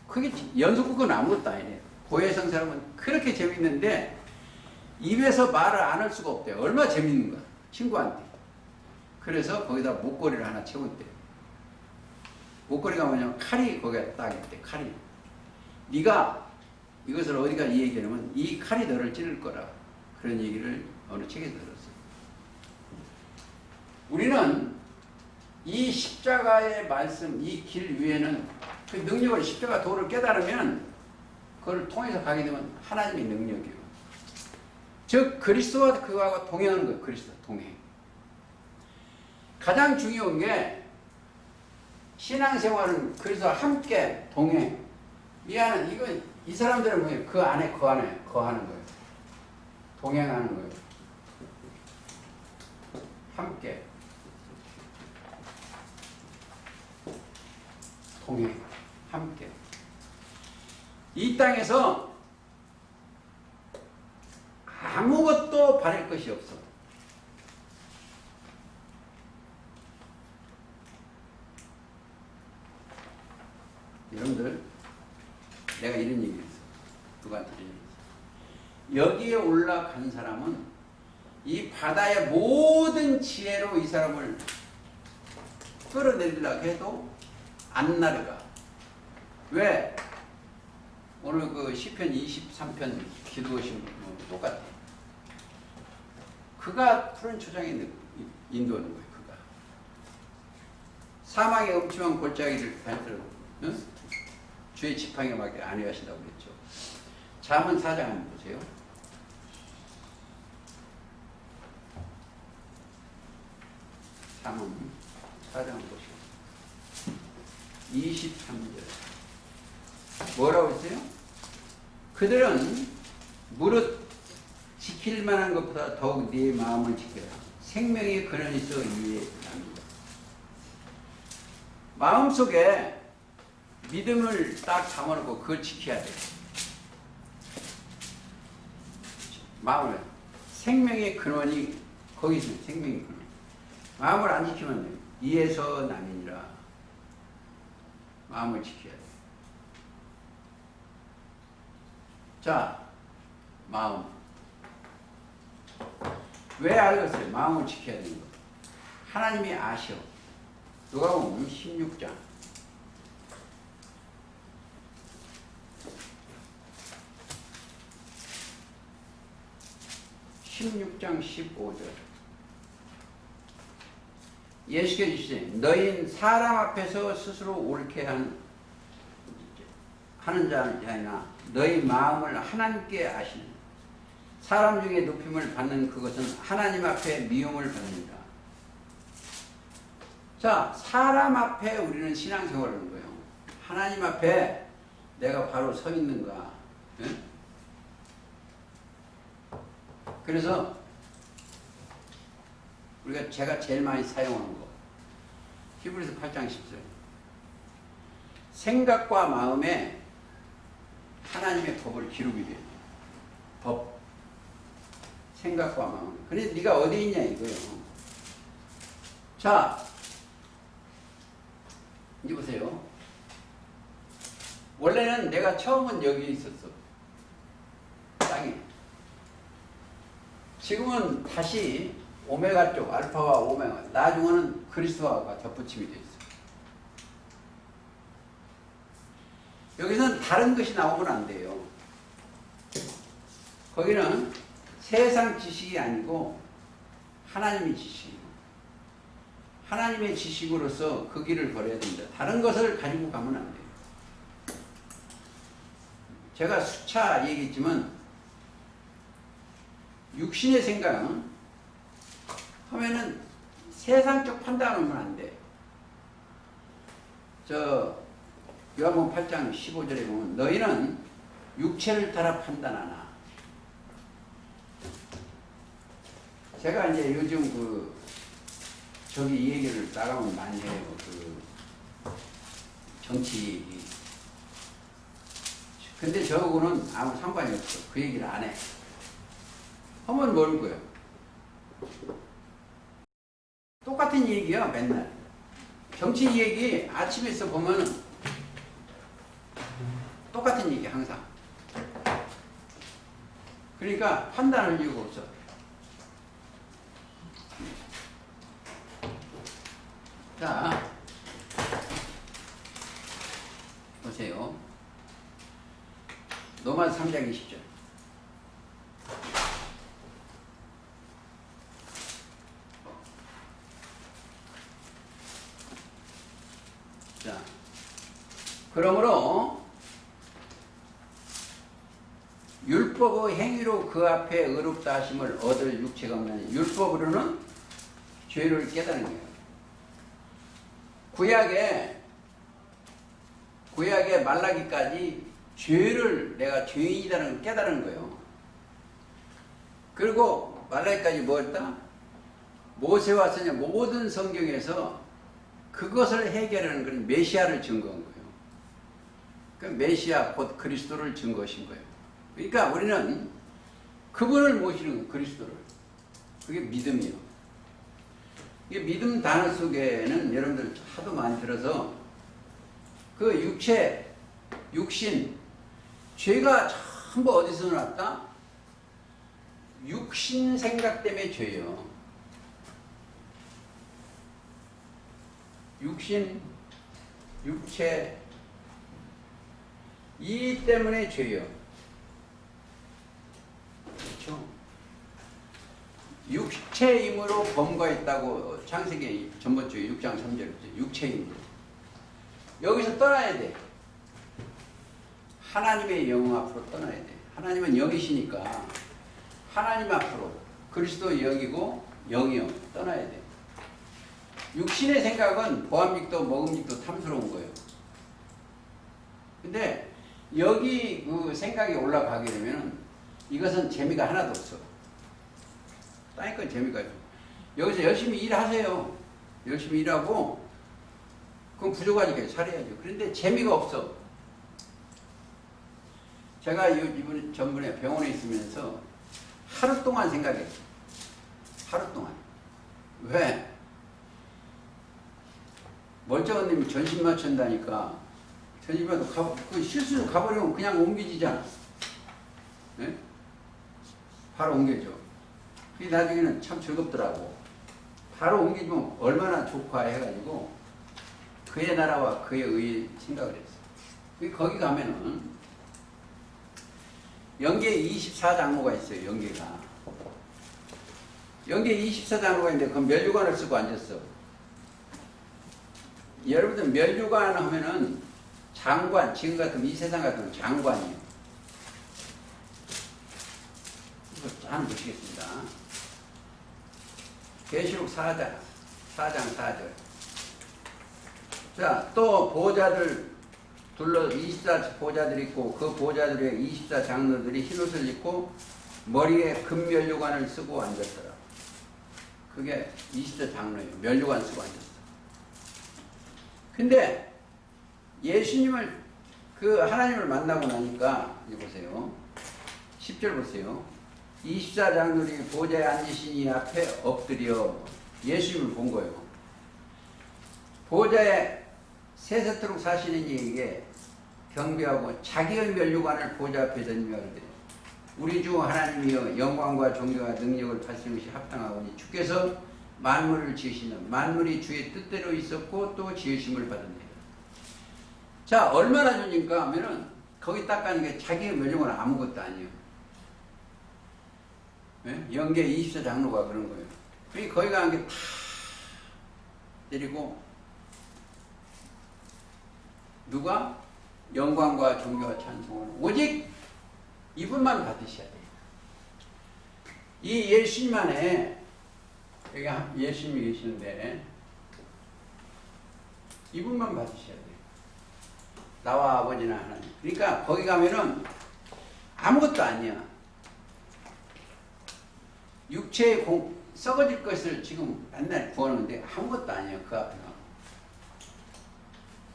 [SPEAKER 1] 그게 연속극은 아무것도 아니네. 고해성 사람은 그렇게 재밌는데 입에서 말을 안 할 수가 없대. 얼마나 재밌는 거야. 친구한테. 그래서 거기다 목걸이를 하나 채웠대. 목걸이가 뭐냐면 칼이 거기에 딱 있대. 칼이. 네가 이것을 어디가 이 얘기하냐면 이 칼이 너를 찌를 거라. 그런 얘기를 어느 책에서 들었어. 우리는 이 십자가의 말씀, 이 길 위에는 그 능력을 십자가 도를 깨달으면 그걸 통해서 가게 되면 하나님의 능력이에요. 즉 그리스도와 그와 동행하는 거예요. 그리스도 동행. 가장 중요한 게 신앙생활은 그리스도와 함께 동행. 이 사람들은 뭐예요? 그 안에 거하는 거예요. 동행하는 거예요. 함께 동행 함께 이 땅에서 아무것도 바랄 것이 없어. 여러분들 내가 이런 얘기를 했어. 누구한테 이런 얘기를 했어. 여기에 올라간 사람은 이 바다의 모든 지혜로 이 사람을 끌어내리려고 해도 안 날아가. 왜? 오늘 그 시편 23편 기도하신 분 똑같아. 그가 푸른 초장에 인도하는 거예요. 그가 사망의 음침한 골짜기를 밟도록 응? 주의 지팡이가 막게 안위하신다고 그랬죠. 잠언 4장 한번 보세요. 잠언 4장 보시고 23절 뭐라고 했어요? 그들은 무릇 지킬 만한 것보다 더욱 네 마음을 지켜라. 생명의 근원이 있어 이에 납니다. 마음속에 믿음을 딱 담아놓고 그걸 지켜야 돼. 마음을 생명의 근원이 거기 있어요. 생명의 근원. 마음을 안 지키면 돼요. 이에서 남이니라. 마음을 지켜야 돼. 자, 마음. 왜 알겠어요? 마음을 지켜야 되는 거. 하나님이 아셔. 누가복음 16장. 16장 15절. 예수께서 주시되 너희는 사람 앞에서 스스로 옳게 하는 자는 아니나 너희 마음을 하나님께 아시는 사람 중에 높임을 받는 그것은 하나님 앞에 미움을 받는다. 자, 사람 앞에 우리는 신앙생활을 하는 거예요. 하나님 앞에 내가 바로 서 있는가. 네? 그래서 우리가 제가 제일 많이 사용하는 거 히브리서 8장 10절 생각과 마음에 하나님의 법을 기록이 돼요. 법 생각과 마음. 그런데 네가 어디 있냐 이거예요. 자, 이제 보세요. 원래는 내가 처음은 여기 있었어. 땅에. 지금은 다시 오메가 쪽, 알파와 오메가, 나중에는 그리스도와 덧붙임이 되어 있어. 여기서는 다른 것이 나오면 안 돼요. 거기는 세상 지식이 아니고 하나님의 지식이에요. 하나님의 지식으로서 그 길을 걸어야 된다. 다른 것을 가지고 가면 안 돼요. 제가 수차 얘기했지만 육신의 생각은 하면은 세상적 판단하면 안 돼. 요한복음 8장 15절에 보면 너희는 육체를 따라 판단하나. 제가 이제 요즘 이 얘기를 나가면 많이 해요. 정치 얘기. 근데 저하고는 아무 상관이 없어. 그 얘기를 안 해. 하면 뭘 거예요? 똑같은 얘기야, 맨날. 정치 얘기 아침에서 보면 똑같은 얘기, 항상. 그러니까 판단할 이유가 없어. 자, 보세요. 로마서 3장 20절. 자, 그러므로 율법의 행위로 그 앞에 의롭다 하심을 얻을 육체가 없나니. 율법으로는 죄를 깨달은 거예요. 구약의 말라기까지 죄를 내가 죄인이라는 걸 깨달은 거예요. 그리고 말라기까지 뭐 했다? 모세와 선지 모든 성경에서 그것을 해결하는 그런 메시아를 증거한 거예요. 그 메시아 곧 그리스도를 증거하신 거예요. 그러니까 우리는 그분을 모시는 거예요. 그리스도를. 그게 믿음이요. 이게 믿음 단어 속에는 여러분들 하도 많이 들어서 그 육체, 육신, 죄가 전부 어디서 났다? 육신 생각 때문에 죄요. 육신, 육체, 이 때문에 죄요. 그렇죠? 육체의 힘으로 범과했다고 창세기 전번주에 6장 3절에 육체의 힘으로. 여기서 떠나야 돼. 하나님의 영 앞으로 떠나야 돼. 하나님은 영이시니까 하나님 앞으로 그리스도의 영이고 영이요 떠나야 돼. 육신의 생각은 보암직도 먹음직도 탐스러운 거예요. 근데 여기 그 생각이 올라가게 되면 이것은 재미가 하나도 없어. 따니까 재미가 없어. 여기서 열심히 일하세요. 열심히 일하고 그건 부족하니까 잘해야죠. 그런데 재미가 없어. 제가 이번 전번에 병원에 있으면서 하루 동안 생각했어요. 하루 동안. 왜? 멀쩡한 놈이 전신 맞춘다니까. 전신마도 그 실수로 가버리면 그냥 옮겨지잖아. 네? 바로 옮겨져. 그게 나중에는 참 즐겁더라고. 바로 옮겨지면 얼마나 좋까 해가지고 그의 나라와 그의 의의 생각을 했어. 거기 가면은 영계 24장로가 있어요. 영계가. 영계 24장로가 있는데 그 멸류관을 쓰고 앉았어. 여러분들 멸류관 하면은 장관, 지금 같으면 이 세상 같으면 장관이에요. 이거 한번 보시겠습니다. 계시록 4장 4절. 자, 또 보좌들 둘러 24 보좌들이 있고 그 보좌들의 24 장로들이 흰옷을 입고 머리에 금면류관을 쓰고 앉았더라. 그게 24 장로예요. 면류관 쓰고 앉았어. 근데 예수님을 그 하나님을 만나고 나니까 이제 보세요. 10절 보세요. 24 장로들이 보좌에 앉으시니 앞에 엎드려 예수님을 본 거예요. 보좌에 세세토록 사시는 이에게 경배하고 자기의 면류관을 보좌 앞에 던지며 그러되 우리 주 하나님이여 영광과 존경과 능력을 받으신 것이 합당하오니 주께서 만물을 지으시는 만물이 주의 뜻대로 있었고 또 지으심을 받았네요. 자, 얼마나 좋으니까 하면은 거기 딱 가는 게 자기의 면류관은 아무것도 아니에요. 네? 영계 24 장로가 그런 거예요. 거기 가는 게 다 때리고 누가? 영광과 존경과 찬송을 오직 이분만 받으셔야 돼요. 이 예수님 안에 여기 예수님이 계시는데 이분만 받으셔야 돼요. 나와 아버지나 하나님. 그러니까 거기 가면은 아무것도 아니야. 육체의 썩어질 것을 지금 맨날 구하는데 아무것도 아니야. 그 앞에 가면.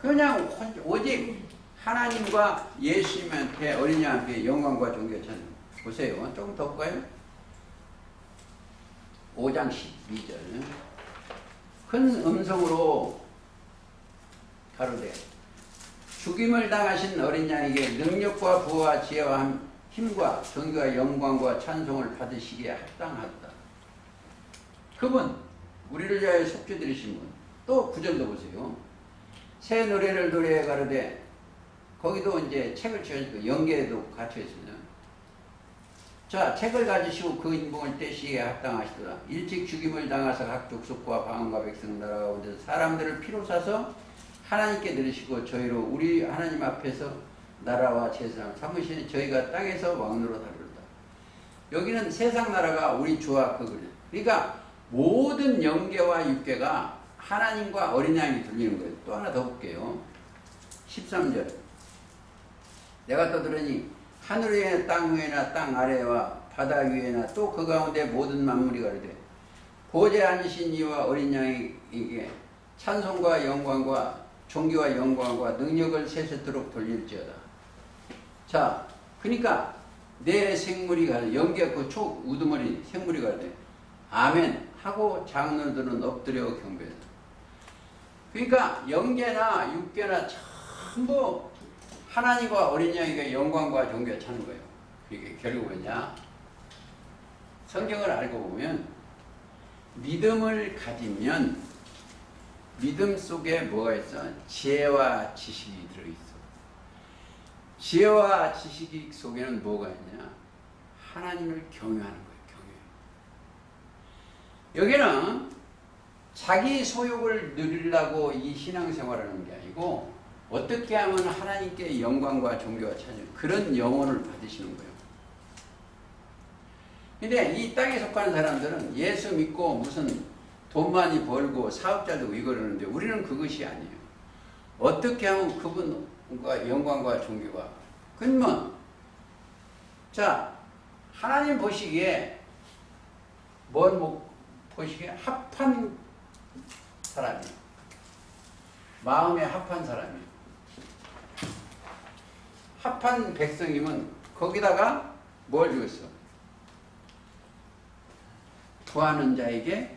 [SPEAKER 1] 그냥 오직 하나님과 예수님한테 어린 양한테 영광과 존경을 찬양. 보세요. 조금 더 볼까요? 5장 12절. 큰 음성으로 가로되 죽임을 당하신 어린 양에게 능력과 부와 지혜와 힘과 존귀와 영광과 찬송을 받으시기에 합당하다. 그분, 우리를 위하여 속죄 드리신 분. 또 9절도 보세요. 새 노래를 노래해 가로되 거기도 이제 책을 지어주고 연계에도 갇혀 있습니다. 자, 책을 가지시고 그 인봉을 떼시기에 합당하시더라. 일찍 죽임을 당하사 각 족속과 방언과 백성 나라 가운데 사람들을 피로 사서 하나님께 드리시고 저희로 우리 하나님 앞에서 나라와 제사장을 삼으시니 저희가 땅에서 왕노로 다루다. 여기는 세상 나라가 우리 주와 그 그릇. 그러니까 모든 영계와 육계가 하나님과 어린 양이 들리는 거예요. 또 하나 더 볼게요. 13절. 내가 또 들으니 하늘 위에나 땅 위에나 땅 아래와 바다 위에나 또 그 가운데 모든 만물이 가로되 보좌에 앉으신 이와 어린 양에게 찬송과 영광과 존귀와 영광과 능력을 세세토록 돌릴지어다. 자, 그러니까 내 생물이 가되 연기가 그 촉 우두머리 생물이 가되 아멘 하고 장로들은 엎드려 경배한다. 그러니까 영계나 육계나 전부 하나님과 어린 양에게 영광과 존귀가 차는 거예요. 이게 결국 뭐냐? 성경을 알고 보면 믿음을 가지면 믿음 속에 뭐가 있어? 지혜와 지식이 들어있어. 지혜와 지식 속에는 뭐가 있냐? 하나님을 경외하는 거예요. 경외. 여기는 자기 소욕을 누리려고 이 신앙생활하는 게 아니고 어떻게 하면 하나님께 영광과 존귀가 찾는 그런 영혼을 받으시는 거예요. 근데 이 땅에 속하는 사람들은 예수 믿고 무슨 돈 많이 벌고 사업자 되고 이거라는데 우리는 그것이 아니에요. 어떻게 하면 그분과 영광과 존귀가 그러면 자 하나님 보시기에 뭔 보시기에 합한 사람이에요. 마음에 합한 사람이에요. 합한 백성이면 거기다가 뭘 주었어? 구하는 자에게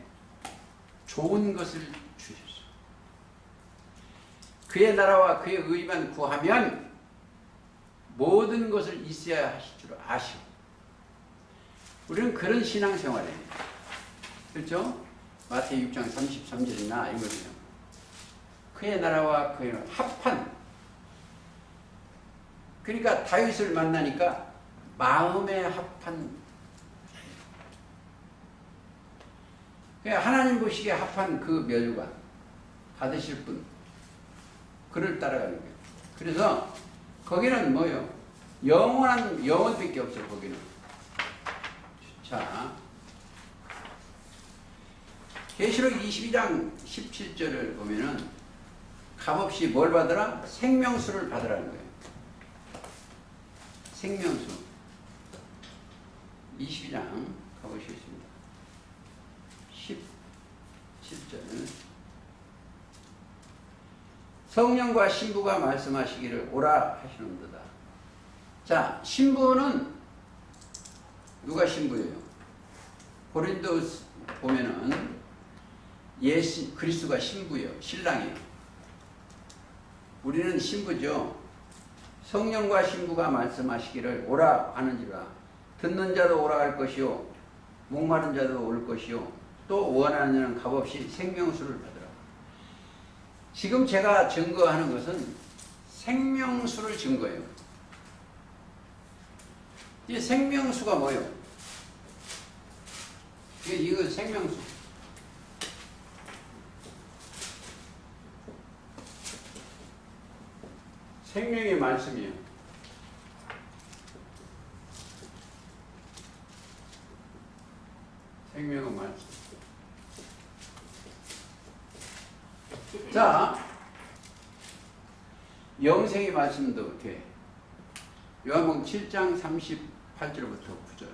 [SPEAKER 1] 좋은 것을 주셨어. 그의 나라와 그의 의만 구하면 모든 것을 있어야 하실 줄 아시오. 우리는 그런 신앙생활이에요. 그렇죠? 마태복음 6장 33절이나 이거죠. 그의 나라와 그의 합한. 그러니까 다윗을 만나니까 마음에 합한. 하나님 보시기에 합한 그 멸관 받으실 분 그를 따라가는 거예요. 그래서 거기는 뭐요? 영원한 영혼밖에 없어. 거기는. 자, 계시록 22장 17절을 보면은 값없이 뭘 받으라? 생명수를 받으라는 거예요. 생명수. 22장 가보시겠습니다. 17절. 성령과 신부가 말씀하시기를 오라 하시는도다. 자, 신부는 누가 신부예요? 고린도서 보면은 예수 그리스도가 신부예요. 신랑이에요. 우리는 신부죠. 성령과 신부가 말씀하시기를 오라 하는지라. 듣는 자도 오라 할 것이요 목마른 자도 올 것이요 또 원하는 자는 값없이 생명수를 받으라. 지금 제가 증거하는 것은 생명수를 증거해요. 이 생명수가 뭐예요? 이거 생명수. 생명의 말씀이에요. 생명의 말씀. 자, 영생의 말씀도 어떻게? 요한복음 7장 38절부터 9절.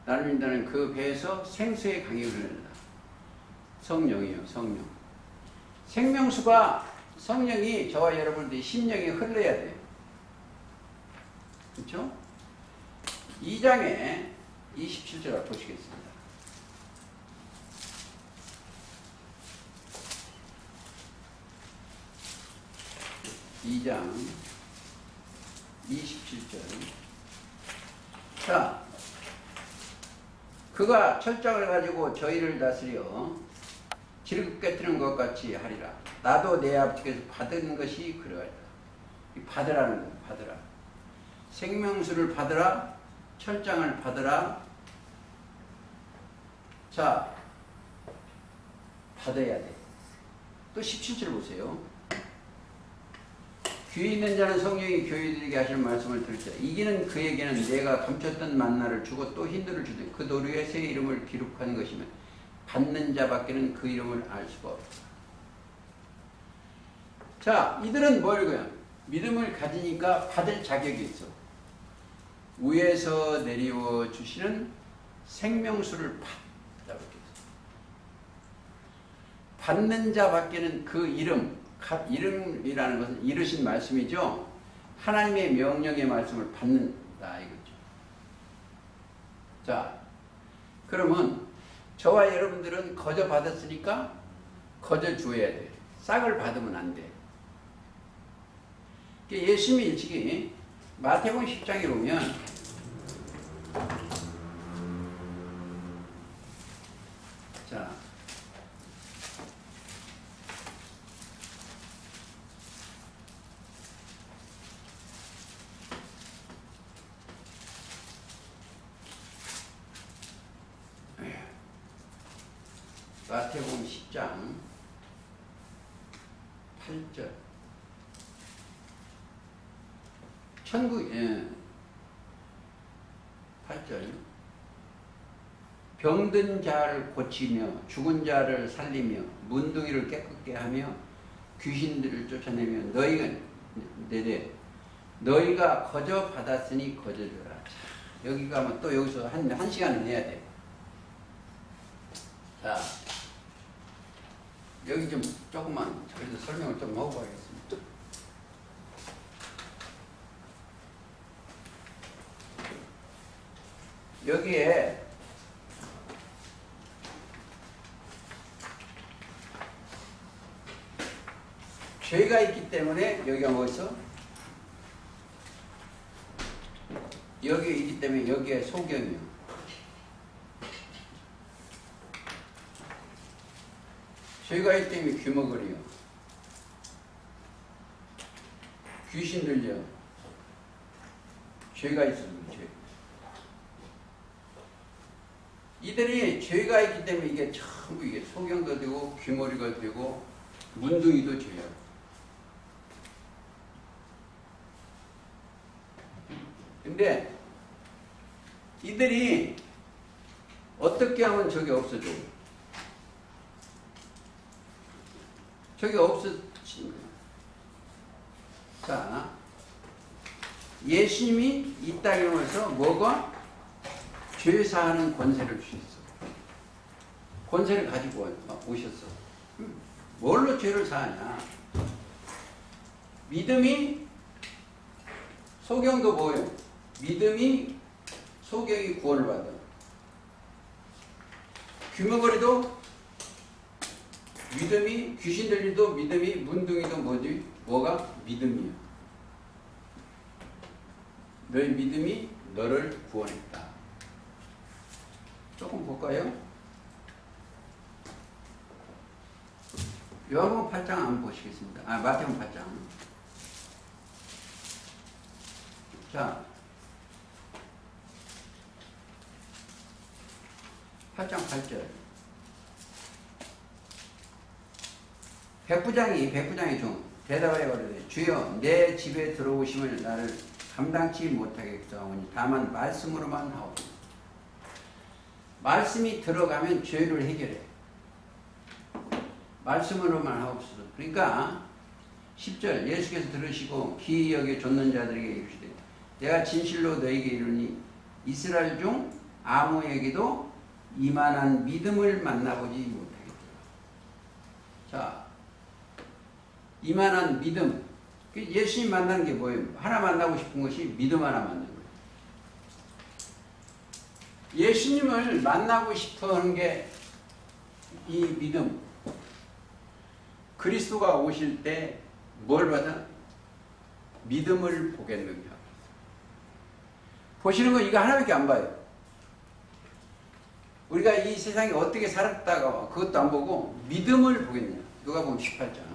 [SPEAKER 1] 나를 믿는 그 배에서 생수의 강이 흐르는다. 성령이요, 성령. 생명수가 성령이 저와 여러분들의 심령에 흘러야 돼요. 그렇죠? 2장에 27절 보시겠습니다. 2장 27절. 자, 그가 철장을 가지고 저희를 다스려 질급 깨뜨리는 것 같이 하리라. 나도 내 아버지께서 받은 것이 그러하리라. 받으라는 거예요. 받으라. 생명수를 받으라. 철장을 받으라. 자, 받아야 돼. 또 17절 보세요. 귀 있는 자는 성령이 교회들에게 하시는 말씀을 들을지라. 이기는 그에게는 내가 감췄던 만나를 주고 또 힌두를 주되 그 도류에 새 이름을 기록한 것이면 받는 자밖에는 그 이름을 알 수가 없다. 자, 이들은 뭘까요? 믿음을 가지니까 받을 자격이 있어. 위에서 내리워 주시는 생명수를 받는 자밖에는 그 이름이라는 것은 이르신 말씀이죠. 하나님의 명령의 말씀을 받는다 이거죠. 자, 그러면 저와 여러분들은 거저 받았으니까 거저 줘야 돼. 싹을 받으면 안 돼. 예수님이 일찍이 마태복음 10장에 보면 자, 마태복음 10장 8절 천국 8절 병든 자를 고치며 죽은 자를 살리며 문둥이를 깨끗게 하며 귀신들을 쫓아내며 너희가 거저 받았으니 거저 줘라. 여기가 뭐 또 여기서 한 시간을 해야 돼. 자, 여기 좀 조금만 저희도 설명을 좀 하고 가겠습니다. 여기에 죄가 있기 때문에 여기가 뭐 있어? 여기에 있기 때문에 여기에 소경이요. 죄가 있기 때문에 귀머거리요. 귀신 들려. 죄가 있어요. 죄. 이들이 죄가 있기 때문에 이게 전부 이게 소경도 되고 귀머리가 되고 문둥이도 죄야. 근데 이들이 어떻게 하면 저게 없어져? 저게 없어지는 거야. 자, 예수님이 이 땅에 오셔서 뭐가? 죄 사하는 권세를 주셨어. 권세를 가지고 오셨어. 뭘로 죄를 사하냐? 믿음이 소경도 뭐예요? 믿음이 소경이 구원을 받아. 귀머거리도 믿음이, 귀신 들리도 믿음이, 문둥이도 뭐지? 뭐가? 믿음이야. 너의 믿음이 너를 구원했다. 조금 볼까요? 요한복음 8장 한번 보시겠습니다. 마태복음 8장. 자, 8장 8절. 백부장이 좀 대답하여 가로되 주여 내 집에 들어오심을 나를 감당치 못하겠사오니 다만 말씀으로만 하옵소서. 말씀이 들어가면 죄를 해결해. 말씀으로만 하옵소서. 그러니까 10절 예수께서 들으시고 기이 여겨 좇는 자들에게 이르시되 내가 진실로 너에게 이르니 이스라엘 중 아무에게도 이만한 믿음을 만나보지 못하겠다. 자, 이만한 믿음. 예수님 만나는 게 뭐예요? 하나 만나고 싶은 것이 믿음 하나 만나는 거예요. 예수님을 만나고 싶어 하는 게 이 믿음. 그리스도가 오실 때 뭘 받아? 믿음을 보겠느냐. 보시는 건 이거 하나밖에 안 봐요. 우리가 이 세상에 어떻게 살았다가 그것도 안 보고 믿음을 보겠냐. 누가 보면 18장.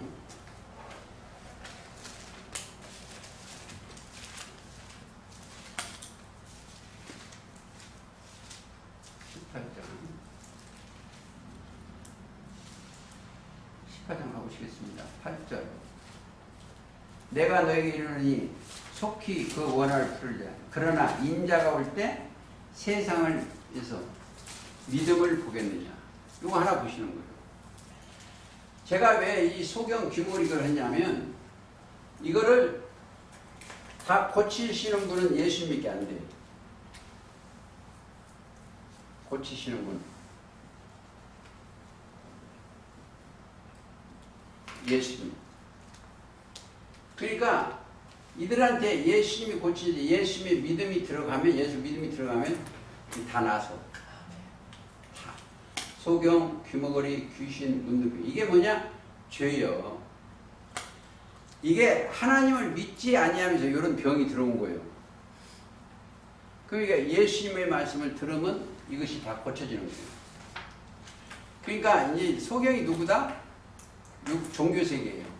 [SPEAKER 1] 18장 가보시겠습니다. 8절. 내가 너에게 이르노니 속히 그 원한을 풀자. 그러나 인자가 올 때 세상을 위해서 믿음을 보겠느냐. 이거 하나 보시는 거예요. 제가 왜 이 소경 귀머리를 했냐면 이거를 다 고치시는 분은 예수님밖에 안 돼요. 고치시는 분. 예수님. 그러니까 이들한테 예수님이 고치지, 예수님의 믿음이 들어가면, 예수 믿음이 들어가면 다 나서. 다. 소경, 귀머거리, 귀신, 문둥병. 이게 뭐냐? 죄요. 이게 하나님을 믿지 아니하면서 이런 병이 들어온 거예요. 그러니까 예수님의 말씀을 들으면 이것이 다 고쳐지는 거예요. 그러니까 이제 소경이 누구다? 종교세계예요.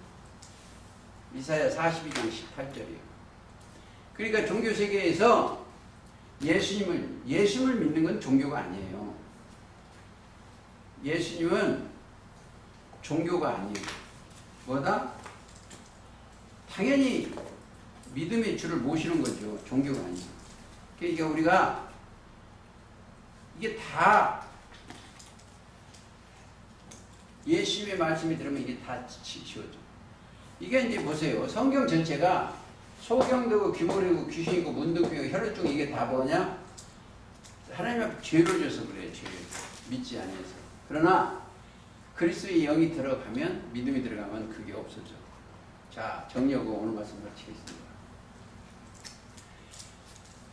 [SPEAKER 1] 이사야 42장 18절이에요. 그러니까 종교세계에서 예수님을 믿는 건 종교가 아니에요. 예수님은 종교가 아니에요. 뭐다? 당연히 믿음의 주를 모시는 거죠. 종교가 아니에요. 그러니까 우리가 이게 다 예수님의 말씀이 들으면 이게 다 지워져. 이게 이제 보세요. 성경 전체가 소경되고 귀머리고 귀신이고 문둥병이고 혈루증 이게 다 뭐냐? 하나님 앞에 죄를 져서 그래요. 죄를 믿지 않아서. 그러나 그리스도의 영이 들어가면, 믿음이 들어가면 그게 없어져. 자, 정리하고 오늘 말씀 마치겠습니다.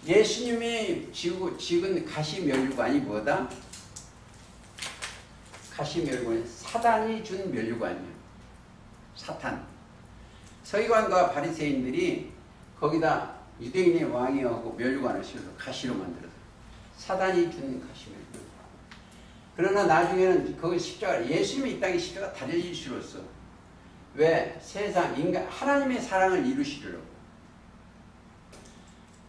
[SPEAKER 1] 예수님이 지은 가시면류관이 뭐다? 가시면류관이 사단이 준 면류관이에요. 사탄. 서기관과 바리새인들이 거기다 유대인의 왕이하고 면류관을 씌워서 가시로 만들어서 사단이 준 가시면류관. 그러나 나중에는 거기 십자가, 예수님이 이 땅에 십자가 달리시로써 왜? 세상 인간 하나님의 사랑을 이루시려고.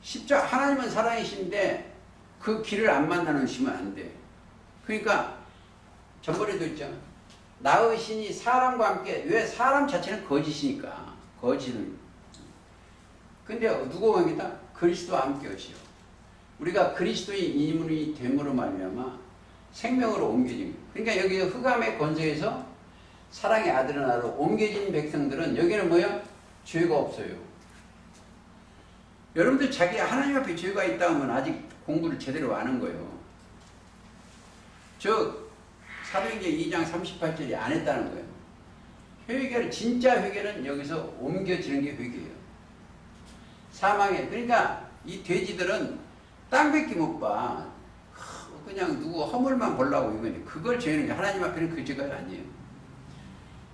[SPEAKER 1] 십자가 하나님은 사랑이신데 그 길을 안 만나시면 안 돼. 그러니까 전번에도 있죠. 나으시니 사람과 함께. 왜? 사람 자체는 거짓이니까. 거짓은. 근데 누구와 함께다? 그리스도와 함께 하시오. 우리가 그리스도의 인물이 됨으로 말미암아 생명으로 옮겨진. 그러니까 여기 흑암의 권세에서 사랑의 아들은 나로 옮겨진 백성들은 여기는 뭐야? 죄가 없어요. 여러분들 자기 하나님 앞에 죄가 있다 하면 아직 공부를 제대로 안 한 거예요. 즉 사도행전 2장 38절이 안 했다는 거예요. 회개를, 진짜 회개는 여기서 옮겨지는 게 회개예요. 사망에. 그러니까 이 돼지들은 땅밖에 못 봐. 그냥 누구 허물만 보려고 이거니. 그걸 죄는 게 하나님 앞에는 그 죄가 아니에요.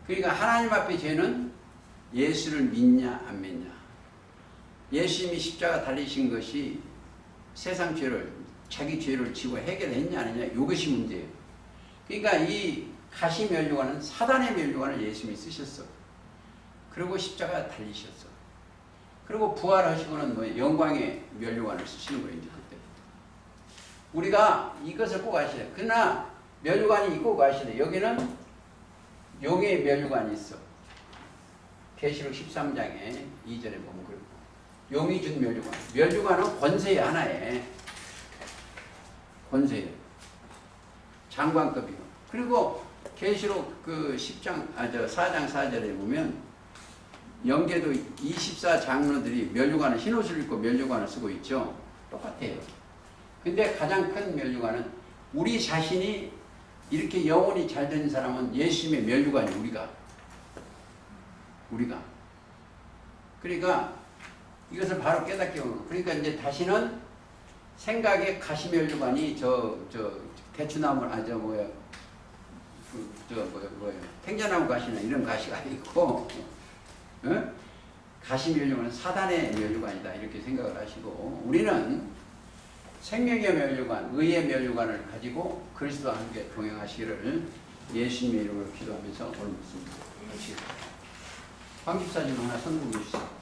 [SPEAKER 1] 그러니까 하나님 앞에 죄는 예수를 믿냐 안 믿냐. 예수님이 십자가 달리신 것이 세상 죄를, 자기 죄를 지고 해결했냐 안 했냐, 이것이 문제예요. 그러니까 이 가시면류관은 사단의 면류관을 예수님이 쓰셨어. 그리고 십자가 달리셨어. 그리고 부활하시고는 뭐 영광의 면류관을 쓰시는 거예요. 이제 그때 우리가 이것을 꼭 아셔야 돼요. 그러나 면류관이 꼭 아셔야 돼요. 여기는 용의 면류관이 있어. 계시록 13장에 2절에 보면 그렇고, 용이 준 면류관. 면류관은 권세의 하나에 권세예요. 장관급이고. 그리고 계시록 그 4장 4절에 보면 영계도 24장로들이 면류관은 흰옷을 입고 면류관을 쓰고 있죠. 똑같아요. 근데 가장 큰 면류관은 우리 자신이 이렇게 영혼이 잘 되는 사람은 예수님의 면류관이 우리가. 그러니까 이것을 바로 깨닫게 오는. 그러니까 이제 다시는 생각에 가시면류관이 대추나무 탱자나무 가시나 이런 가시가 있고, 가시면류관은 사단의 면류관이다 이렇게 생각을 하시고, 우리는 생명의 면류관, 의의 면류관을 가지고 그리스도와 함께 동행하시기를 예수님의 이름으로 기도하면서 오늘 말씀 마치겠습니다. 황 집사님 하나 선물해 주시죠.